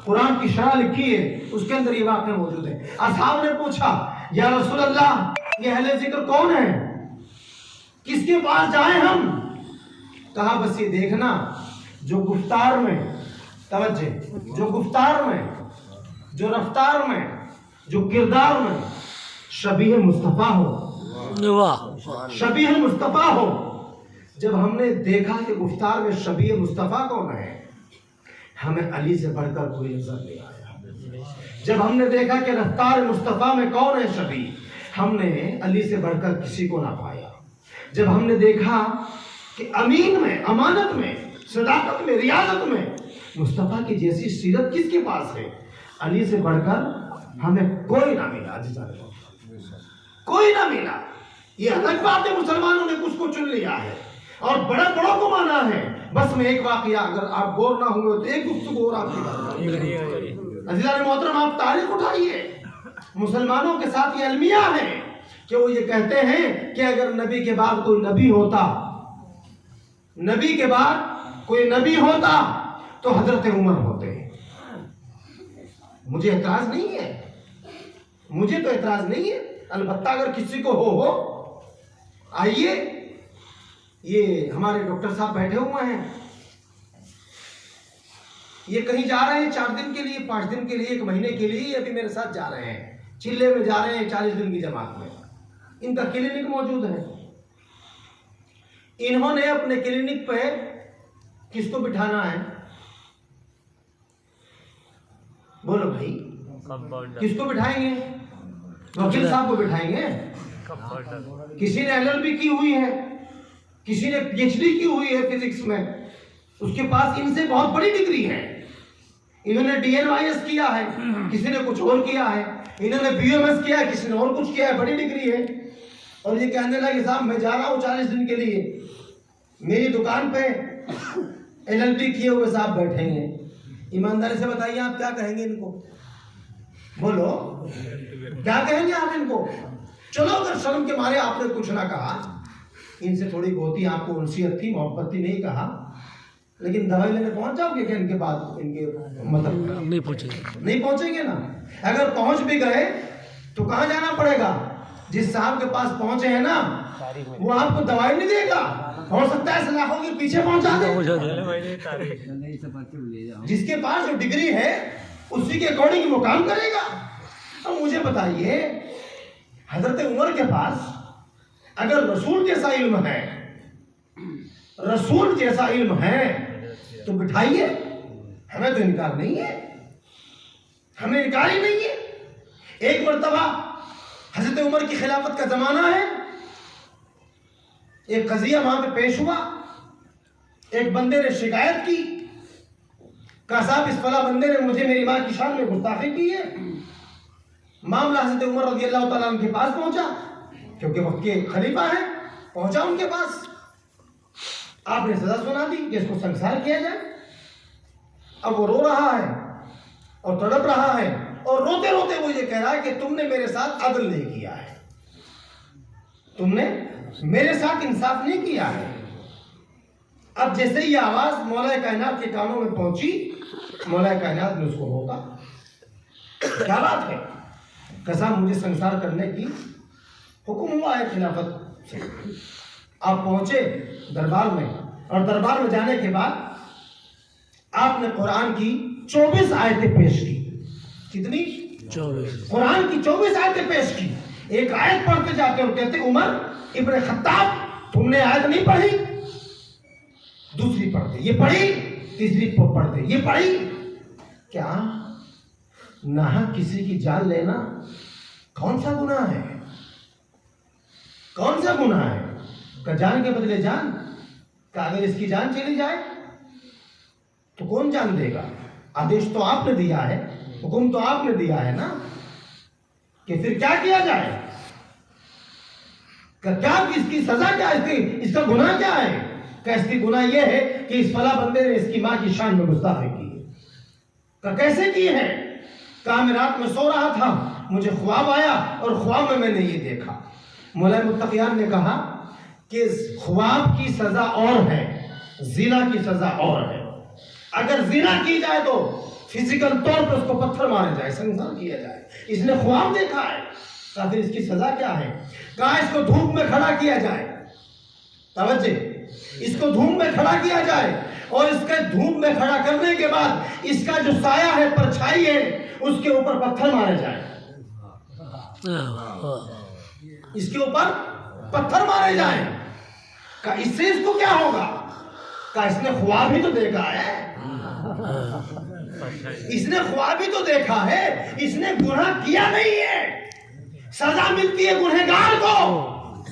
قرآن کی شرح لکھی ہے، اس کے اندر یہ واقعہ موجود ہے. اصحاب نے پوچھا یا رسول اللہ یہ اہل ذکر کون ہے، کس کے پاس جائیں ہم؟ کہا بس یہ دیکھنا جو گفتار میں، توجہ، جو گفتار میں، جو رفتار میں، جو کردار میں شبیہ مصطفیٰ ہو، شبیہ مصطفیٰ ہو. جب ہم نے دیکھا کہ گفتار میں شبیہ مصطفیٰ کون ہے، ہمیں علی سے بڑھ کر کوئی نظر نہیں آیا. جب ہم نے دیکھا کہ رفتار مصطفیٰ میں کون ہے شبیہ، ہم نے علی سے بڑھ کر کسی کو نہ پایا. جب ہم نے دیکھا کہ امین میں، امانت میں، صداقت میں، ریاضت میں مصطفیٰ کی جیسی سیرت کس کے پاس ہے، علی سے بڑھ کر ہمیں کوئی نہ ملا. کوئی نہ ملا. یہ الگ بات ہے، مسلمانوں نے کچھ کو چن لیا ہے اور بڑے بڑوں کو مانا ہے۔ بس میں ایک واقعہ، اگر آپ غور نہ ہوئے تو ایک گفتگو اور آپ کی بات۔ عزیزان محترم، آپ تاریخ اٹھائیے، مسلمانوں کے ساتھ یہ المیہ ہے کہ وہ یہ کہتے ہیں کہ اگر نبی کے بعد کوئی نبی ہوتا، نبی کے بعد کوئی نبی ہوتا تو حضرت عمر ہوتے۔ مجھے اعتراض نہیں ہے، مجھے تو اعتراض نہیں ہے، البتہ اگر کسی کو ہو آئیے، یہ ہمارے ڈاکٹر صاحب بیٹھے ہوئے ہیں، یہ کہیں جا رہے ہیں 4 دن کے لیے، 5 دن کے لیے، 1 مہینے کے لیے، ابھی میرے ساتھ جا رہے ہیں، چلے میں جا رہے ہیں 40 دن کی جماعت میں، ان کا کلینک موجود ہے۔ انہوں نے اپنے کلینک پہ کس کو بٹھانا ہے؟ بولو بھائی، کس کو بٹھائیں گے؟ وکیل صاحب کو بٹھائیں گے؟ کسی نے LLB کی ہوئی ہے، کسی نے PhD کی ہوئی ہے فزکس میں، اس کے پاس ان سے بہت بڑی ڈگری ہے، انہوں نے DNYS کیا ہے، کسی نے کچھ اور کیا ہے، انہوں نے BMS کیا ہے، کسی نے اور کچھ کیا ہے، بڑی ڈگری ہے، اور یہ کہنے لگا کہ صاحب میں جا رہا ہوں 40 دن کے لیے، میری دکان پہ LLB کیے ہوئے صاحب بیٹھیں گے۔ ایمانداری سے بتائیے آپ کیا کہیں گے ان کو؟ بولو کیا کہیں گے آپ ان کو؟ چلو اگر شرم کے مارے آپ نے کچھ نہ کہا، ان سے تھوڑی بہت ہی آپ کو انسیت تھی، محبت تھی، نہیں کہا، لیکن دوائی لینے پہنچ جاؤ گے کہ ان کے بعد ان کے مطلب نہیں پہنچیں گے نا؟ اگر پہنچ بھی گئے تو کہاں جانا پڑے گا؟ جس صاحب کے پاس پہنچے ہیں نا وہ آپ کو دوائی نہیں دے گا، ہو سکتا ہے سلاخوں کے پیچھے پہنچا دے، جس کے پاس جو ڈگری ہے اسی کے اکارڈنگ وہ کام کرے گا۔ اب مجھے بتائیے، حضرت عمر کے پاس اگر رسول جیسا علم ہے، رسول جیسا علم ہے تو بٹھائیے، ہمیں تو انکار نہیں ہے، ہمیں انکار ہی نہیں ہے۔ ایک مرتبہ حضرت عمر کی خلافت کا زمانہ ہے، ایک قضیہ وہاں پہ پیش ہوا، ایک بندے نے شکایت کی، کہا صاحب اس فلاں بندے نے مجھے میری ماں کی شان میں گستاخی کی ہے۔ معاملہ حضرت عمر رضی اللہ تعالیٰ عنہ کے پاس پہنچا، کیونکہ وقت کے خلیفہ ہیں، پہنچا ان کے پاس، آپ نے سزا سنا دی کہ اس کو سنسار کیا جائے۔ اب وہ رو رہا ہے اور تڑپ رہا ہے، اور روتے روتے وہ یہ کہہ رہا ہے کہ تم نے میرے ساتھ عدل نہیں کیا ہے، تم نے میرے ساتھ انصاف نہیں کیا ہے۔ اب جیسے یہ آواز مولا کائنات کے کانوں میں پہنچی، مولا کائنات نے اس کو روکا، کیا بات ہے؟ قضا مجھے سنسار کرنے کی حکم ہوا ہے خلافت سے۔ آپ پہنچے دربار میں، اور دربار میں جانے کے بعد آپ نے قرآن کی 24 آیتیں پیش کی۔ کتنی؟ 24۔ قرآن کی 24 آیتیں پیش کی۔ ایک آیت پڑھتے جاتے اور کہتے عمر ابن خطاب تم نے آیت نہیں پڑھی، دوسری پڑھتے، یہ پڑھی، تیسری پڑھتے، یہ پڑھی۔ کیا ناحق کسی کی جان لینا کون سا گناہ ہے؟ کون سا گناہ ہے؟ کہ جان کے بدلے جان، کہ اگر اس کی جان چلی جائے تو کون جان دے گا؟ آدیش تو آپ نے دیا ہے، حکم تو آپ نے دیا ہے نا، کہ پھر کیا کیا جائے؟ کہ کیا اس کی سزا کیا ہے؟ اس کا گناہ کیا ہے؟ کہ اس کی گناہ یہ ہے کہ اس فلاں بندے نے اس کی ماں کی شان میں گستاخی کی ہے۔ کہ کیسے کی ہے؟ کہ میں رات میں سو رہا تھا، مجھے خواب آیا اور خواب میں نے یہ دیکھا۔ مولا متقیان نے کہا کہ خواب کی سزا اور ہے، زنا کی سزا اور ہے۔ اگر زنا کی جائے تو فزیکل طور پر اس کو پتھر مارے جائے، سنسار کیا جائے، اس نے خواب دیکھا ہے، تو پھر اس کی سزا کیا ہے؟ کہا اس کو دھوپ میں کھڑا کیا جائے، توجہ، اس کو دھوپ میں کھڑا کیا جائے، اور اس کے دھوپ میں کھڑا کرنے کے بعد اس کا جو سایہ ہے، پرچھائی ہے، اس کے اوپر پتھر مارے جائے، اس کے اوپر پتھر مارے جائیں۔ کہ اس سے اس کو کیا ہوگا؟ کہ اس نے خواب ہی تو دیکھا ہے، اس نے خواب ہی تو دیکھا ہے، اس نے گناہ کیا نہیں ہے، سزا ملتی ہے گنہگار کو۔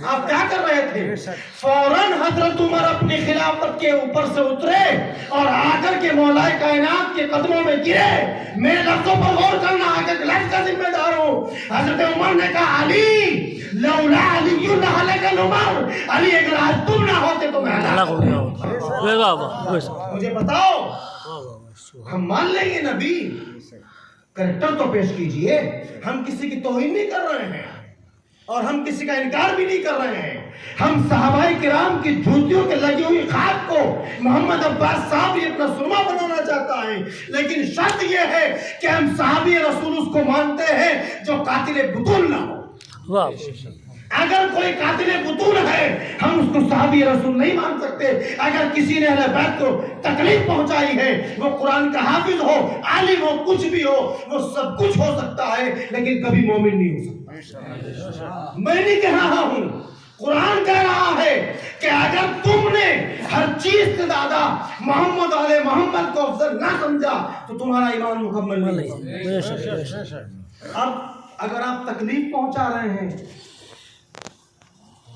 آپ کیا کر رہے تھے؟ فوراً حضرت عمر اپنی خلافت کے اوپر سے اترے اور آ کر کے مولا کائنات کے قدموں میں گرے۔ میرے لفظوں پر غور کرنا، آگے لفظ کا ذمہ دار ہوں۔ حضرت عمر نے کہا علی لولا علی لہلک بن عمر علی اگر آج تم نہ ہوتے تو میں ہلاک ہو گیا ہوتا. مجھے بتاؤ ہم مان لیں گے نبی کریکٹر تو پیش کیجئے. ہم کسی کی توہین نہیں کر رہے ہیں اور ہم کسی کا انکار بھی نہیں کر رہے ہیں. ہم صحابہ کرام کی جوتیوں کے لگی ہوئی خاک کو محمد عباس صاحب یہ اپنا سرما بنانا چاہتا ہے، لیکن شرط یہ ہے کہ ہم صحابی رسول اس کو مانتے ہیں جو قاتل بطول نہ ہو. اگر کوئی قاتل بطول ہے ہم اس کو صحابی رسول نہیں مان سکتے. اگر کسی نے اہل بیت کو تکلیف پہنچائی ہے، وہ قرآن کا حافظ ہو، عالم ہو، کچھ بھی ہو، وہ سب کچھ ہو سکتا ہے لیکن کبھی مومن نہیں ہو سکتا. میں نہیں کہہ رہا ہوں، قرآن کہہ رہا ہے کہ اگر تم نے ہر چیز سے زیادہ محمد علیہ محمد کو افضل نہ سمجھا تو تمہارا ایمان مکمل نہیں ہوگا. اب اگر آپ تکلیف پہنچا رہے ہیں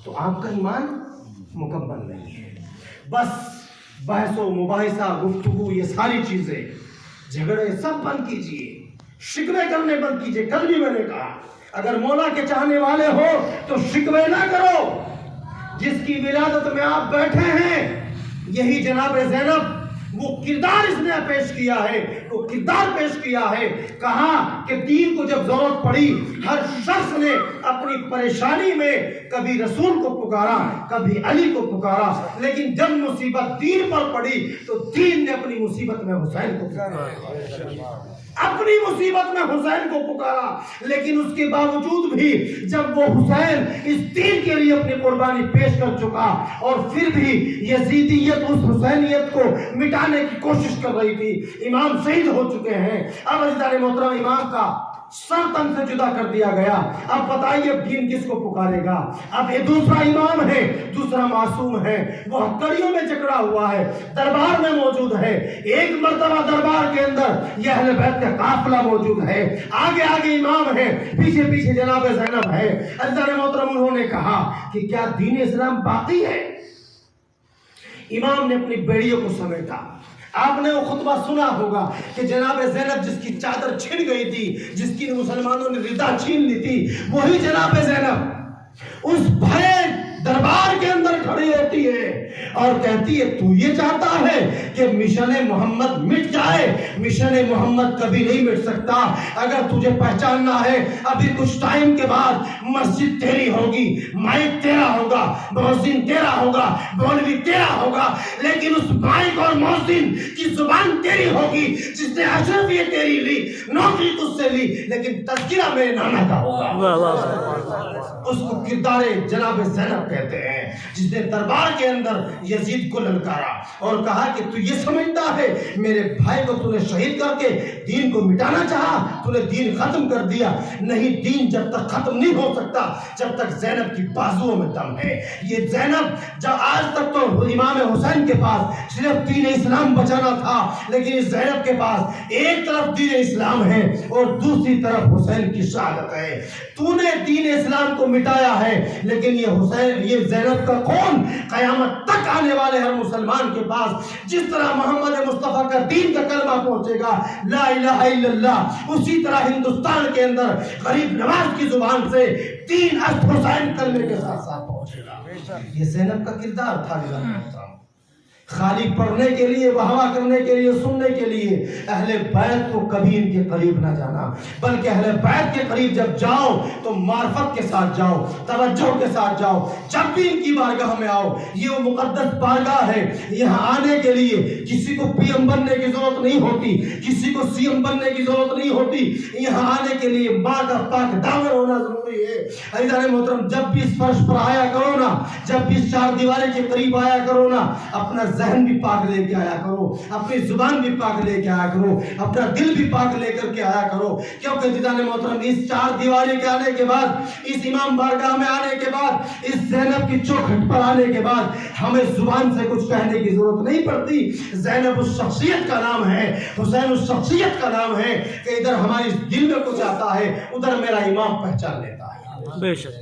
تو آپ کا ایمان مکمل نہیں ہے. بس بحث و مباحثہ، گفتگو، یہ ساری چیزیں، جھگڑے سب بند کیجئے، شکوے کرنے بند کیجئے. کل بھی میں نے کہا اگر مولا کے چاہنے والے ہو تو شکوے نہ کرو. جس کی ولادت میں آپ بیٹھے ہیں یہی جناب زینب، وہ کردار اس نے پیش کیا ہے، وہ کردار پیش کیا ہے. کہا کہ دین کو جب ضرورت پڑی ہر شخص نے اپنی پریشانی میں کبھی رسول کو پکارا، کبھی علی کو پکارا، لیکن جب مصیبت دین پر پڑی تو دین نے اپنی مصیبت میں حسین کو پکارا، اپنی مصیبت میں حسین کو پکارا. لیکن اس کے باوجود بھی جب وہ حسین اس دین کے لیے اپنی قربانی پیش کر چکا اور پھر بھی یزیدیت اس حسینیت کو مٹانے کی کوشش کر رہی تھی. امام شہید ہو چکے ہیں. اب عزیزان محترم امام کا سر تن سے جدا کر دیا گیا. اب بتائیے اب دین کس کو پکارے گا؟ اب یہ دوسرا امام ہے، دوسرا معصوم ہے، وہ ہتھکڑیوں میں جکڑا ہوا ہے، دربار میں موجود ہے. ایک مرتبہ دربار کے اندر یہ اہل بیت کا قافلہ موجود ہے، آگے آگے امام ہے، پیچھے پیچھے جناب زینب ہے. عزیزان محترم انہوں نے کہا کہ کیا دین اسلام باقی ہے؟ امام نے اپنی بیڑیوں کو سمیٹا. آپ نے وہ خطبہ سنا ہوگا کہ جناب زینب جس کی چادر چھن گئی تھی، جس کی مسلمانوں نے ردا چھین لی تھی، وہی جناب زینب اس بھرے دربار کے اندر کھڑی ہوتی ہے اور کہتی ہے تو یہ چاہتا ہے کہ مشن محمد مٹ جائے؟ مشن محمد کبھی نہیں مٹ سکتا. اگر تجھے پہچاننا ہے ابھی کچھ ٹائم کے بعد مسجد تیری ہوگی، مائک تیرا ہوگا، مؤذن تیرا ہوگا، مولوی تیرا ہوگا، لیکن اس مائک اور مؤذن کی زبان تیری ہوگی جس نے اشرفیت تیری لی، نوکری تجھ سے لی، لیکن تذکرہ میرے نانا کا ہوگا. اس کو کردار جناب زینب کہتے ہیں جس نے دربار کے اندر یزید کو للکارا اور کہا کہ تو یہ سمجھتا ہے میرے بھائی کو تو نے شہید کر کے دین کو مٹانا چاہا، تو نے دین ختم کر دیا. نہیں، دین جب تک ختم نہیں ہو سکتا جب تک زینب کی بازوؤں میں دم ہے. یہ زینب جب آج تک تو امام حسین کے پاس صرف دین اسلام بچانا تھا، لیکن اس زینب کے پاس ایک طرف دین اسلام ہے اور دوسری طرف حسین کی شہادت ہے. تو نے دین اسلام کو مٹایا ہے، لیکن یہ حسین، یہ زینب کا خون قیامت تک آنے والے ہر مسلمان کے پاس جس طرح محمد مصطفیٰ کا دین کا کلمہ پہنچے گا لا الہ الا اللہ، اسی طرح ہندوستان کے اندر غریب نواز کی زبان سے تین اشد حسین کلمے کے ساتھ ساتھ پہنچے گا. یہ زینب کا کردار تھا. خالی پڑھنے کے لیے، واہوا کرنے کے لیے، سننے کے لیے اہل بیت کو کبھی ان کے قریب نہ جانا، بلکہ اہل بیت کے قریب جب جاؤ تو معرفت کے ساتھ جاؤ، توجہ کے ساتھ جاؤ. جب بھی ان کی بارگاہ میں آؤ، یہ وہ مقدس بارگاہ ہے. یہاں آنے کے لیے کسی کو پی ایم بننے کی ضرورت نہیں ہوتی، کسی کو سی ایم بننے کی ضرورت نہیں ہوتی. یہاں آنے کے لیے ماں کا پاک دامن ہونا ضروری ہے. عزیزان محترم، جب بھی اس فرش پر آیا کرو نا، جب بھی اس چار دیواری کے قریب آیا کرو نا، اپنا ذہن بھی پاک لے کے آیا کرو، اپنی زبان بھی پاک لے کے آیا کرو، اپنا دل بھی پاک لے کر کے آیا کرو. کیونکہ عزیزان محترم، اس چار دیواری کے آنے کے بعد، اس امام بارگاہ میں آنے کے بعد، اس زینب کی چوکھٹ پر آنے کے بعد ہمیں زبان سے کچھ کہنے کی ضرورت نہیں پڑتی. زینب اس شخصیت کا نام ہے، حسین اس شخصیت کا نام ہے کہ ادھر ہماری دل میں کچھ آتا ہے، ادھر میرا امام پہچان لیتا ہے. بے شک.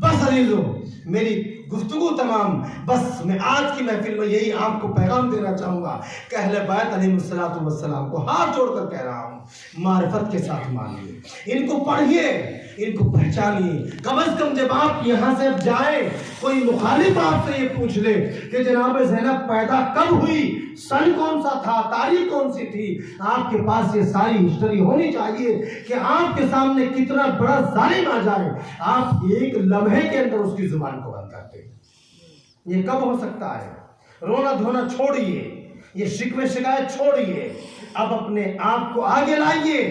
بس عزیزو میری گفتگو تمام، بس میں آج کی محفل میں یہی آپ کو پیغام دینا چاہوں گا کہ اہل بیت علیہ الصلوۃ والسلام کو ہاتھ جوڑ کر کہہ رہا ہوں، معرفت کے ساتھ مانیے، ان کو پڑھیے، ان کو پہچانیے۔ کم از کم جب آپ یہاں سے اب جائیں، کوئی مخالف آپ سے یہ پوچھ لے کہ جناب زینب پیدا کب ہوئی، سن کون سا تھا، تاریخ کون سی تھی، آپ کے پاس یہ ساری ہسٹری ہونی چاہیے کہ آپ کے سامنے کتنا بڑا ظالم آ جائے، آپ ایک لمحے کے اندر اس کی زبان کو بند کرتے۔ یہ کب ہو سکتا ہے؟ رونا دھونا چھوڑیے، یہ شکوے شکایت چھوڑیے، اب اپنے آپ کو آگے لائیے۔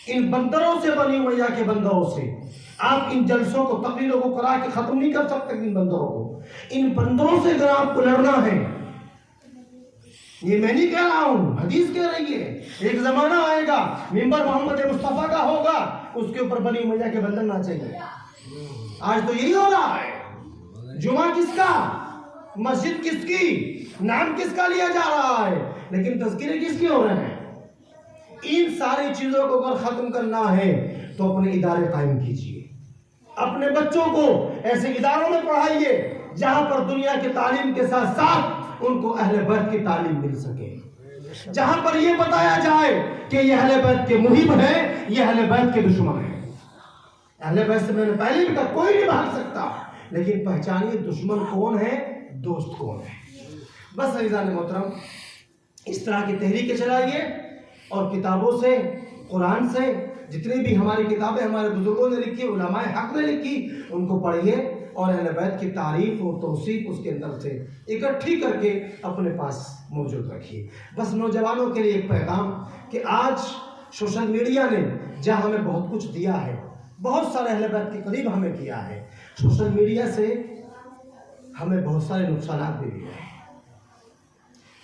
ان بندروں سے، بنی امیہ کے بندروں سے آپ ان جلسوں کو، تقریروں کو کرا کے ختم نہیں کر سکتے۔ ان بندروں کو، ان بندروں سے اگر آپ کو لڑنا ہے، یہ میں نہیں کہہ رہا ہوں، حدیث کہہ رہی ہے، ایک زمانہ آئے گا منبر محمد مصطفیٰ کا ہوگا، اس کے اوپر بنی امیہ کے بندر ناچیں گے۔ آج تو یہی ہو رہا ہے۔ جمعہ کس کا، مسجد کس کی، نام کس کا لیا جا رہا ہے، لیکن تذکرے کس کے ہو رہے ہیں؟ ان ساری چیزوں کو اگر ختم کرنا ہے تو اپنے ادارے قائم کیجئے، اپنے بچوں کو ایسے اداروں میں پڑھائیے جہاں پر دنیا کی تعلیم کے ساتھ ساتھ ان کو اہل بیت کی تعلیم مل سکے، جہاں پر یہ بتایا جائے کہ یہ اہل بیت کے محب ہیں، یہ اہل بیت کے دشمن ہیں۔ اہل بیت سے میں نے پہلے بھی کہا کوئی نہیں بھاگ سکتا، لیکن پہچانیے دشمن کون ہے، دوست کون ہے۔ بس عزیزان محترم، اس طرح کی تحریکیں چلائیے، اور کتابوں سے، قرآن سے، جتنی بھی ہماری کتابیں ہمارے بزرگوں نے لکھی، علماء حق نے لکھی، ان کو پڑھیے اور اہل بیت کی تعریف اور توصیف اس کے اندر سے اکٹھی کر کے اپنے پاس موجود رکھیے۔ بس نوجوانوں کے لیے ایک پیغام کہ آج سوشل میڈیا نے جہاں ہمیں بہت کچھ دیا ہے، بہت سارے اہل بیت کے قریب ہمیں کیا ہے، سوشل میڈیا سے ہمیں بہت سارے نقصانات بھی ہوئے ہیں۔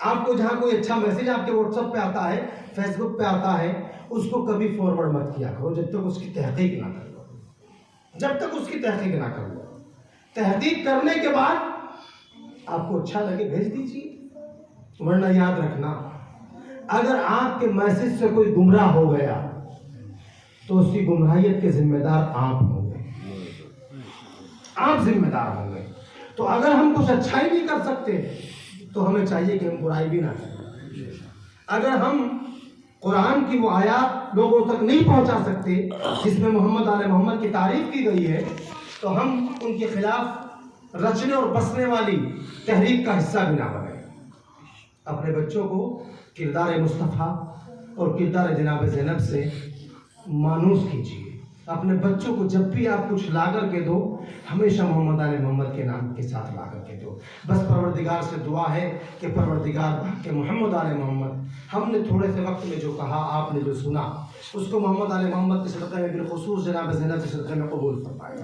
آپ کو جہاں کوئی اچھا میسیج آپ کے واٹس ایپ پہ آتا ہے، فیس بک پہ آتا ہے، اس کو کبھی فارورڈ مت کیا کرو جب تک اس کی تحقیق نہ کر لو، جب تک اس کی تحقیق نہ کر لو۔ تحقیق کرنے کے بعد آپ کو اچھا لگے بھیج دیجیے، ورنہ یاد رکھنا اگر آپ کے میسیج سے کوئی گمراہ ہو گیا تو اس کی گمراہیت کے ذمہ دار آپ ہوں گے، آپ ذمہ دار ہوں گے۔ تو اگر ہم کچھ اچھائی نہیں کر سکتے تو ہمیں چاہیے کہ ہم برائی بھی نہ کریں۔ اگر ہم قرآن کی وہ آیات لوگوں تک نہیں پہنچا سکتے جس میں محمد آل محمد کی تعریف کی گئی ہے، تو ہم ان کے خلاف رچنے اور بسنے والی تحریک کا حصہ بھی نہ بنیں۔ اپنے بچوں کو کردار مصطفیٰ اور کردار جناب زینب سے مانوس کیجیے۔ اپنے بچوں کو جب بھی آپ کچھ لا کر کے دو، ہمیشہ محمد آل محمد کے نام کے ساتھ لا کر کے دو۔ بس پروردگار سے دعا ہے کہ پروردگار کہ محمد آل محمد، ہم نے تھوڑے سے وقت میں جو کہا، آپ نے جو سنا، اس کو محمد آل محمد کے صدقے میں بالخصوص جناب زینب کے صدقے میں قبول فرمائے۔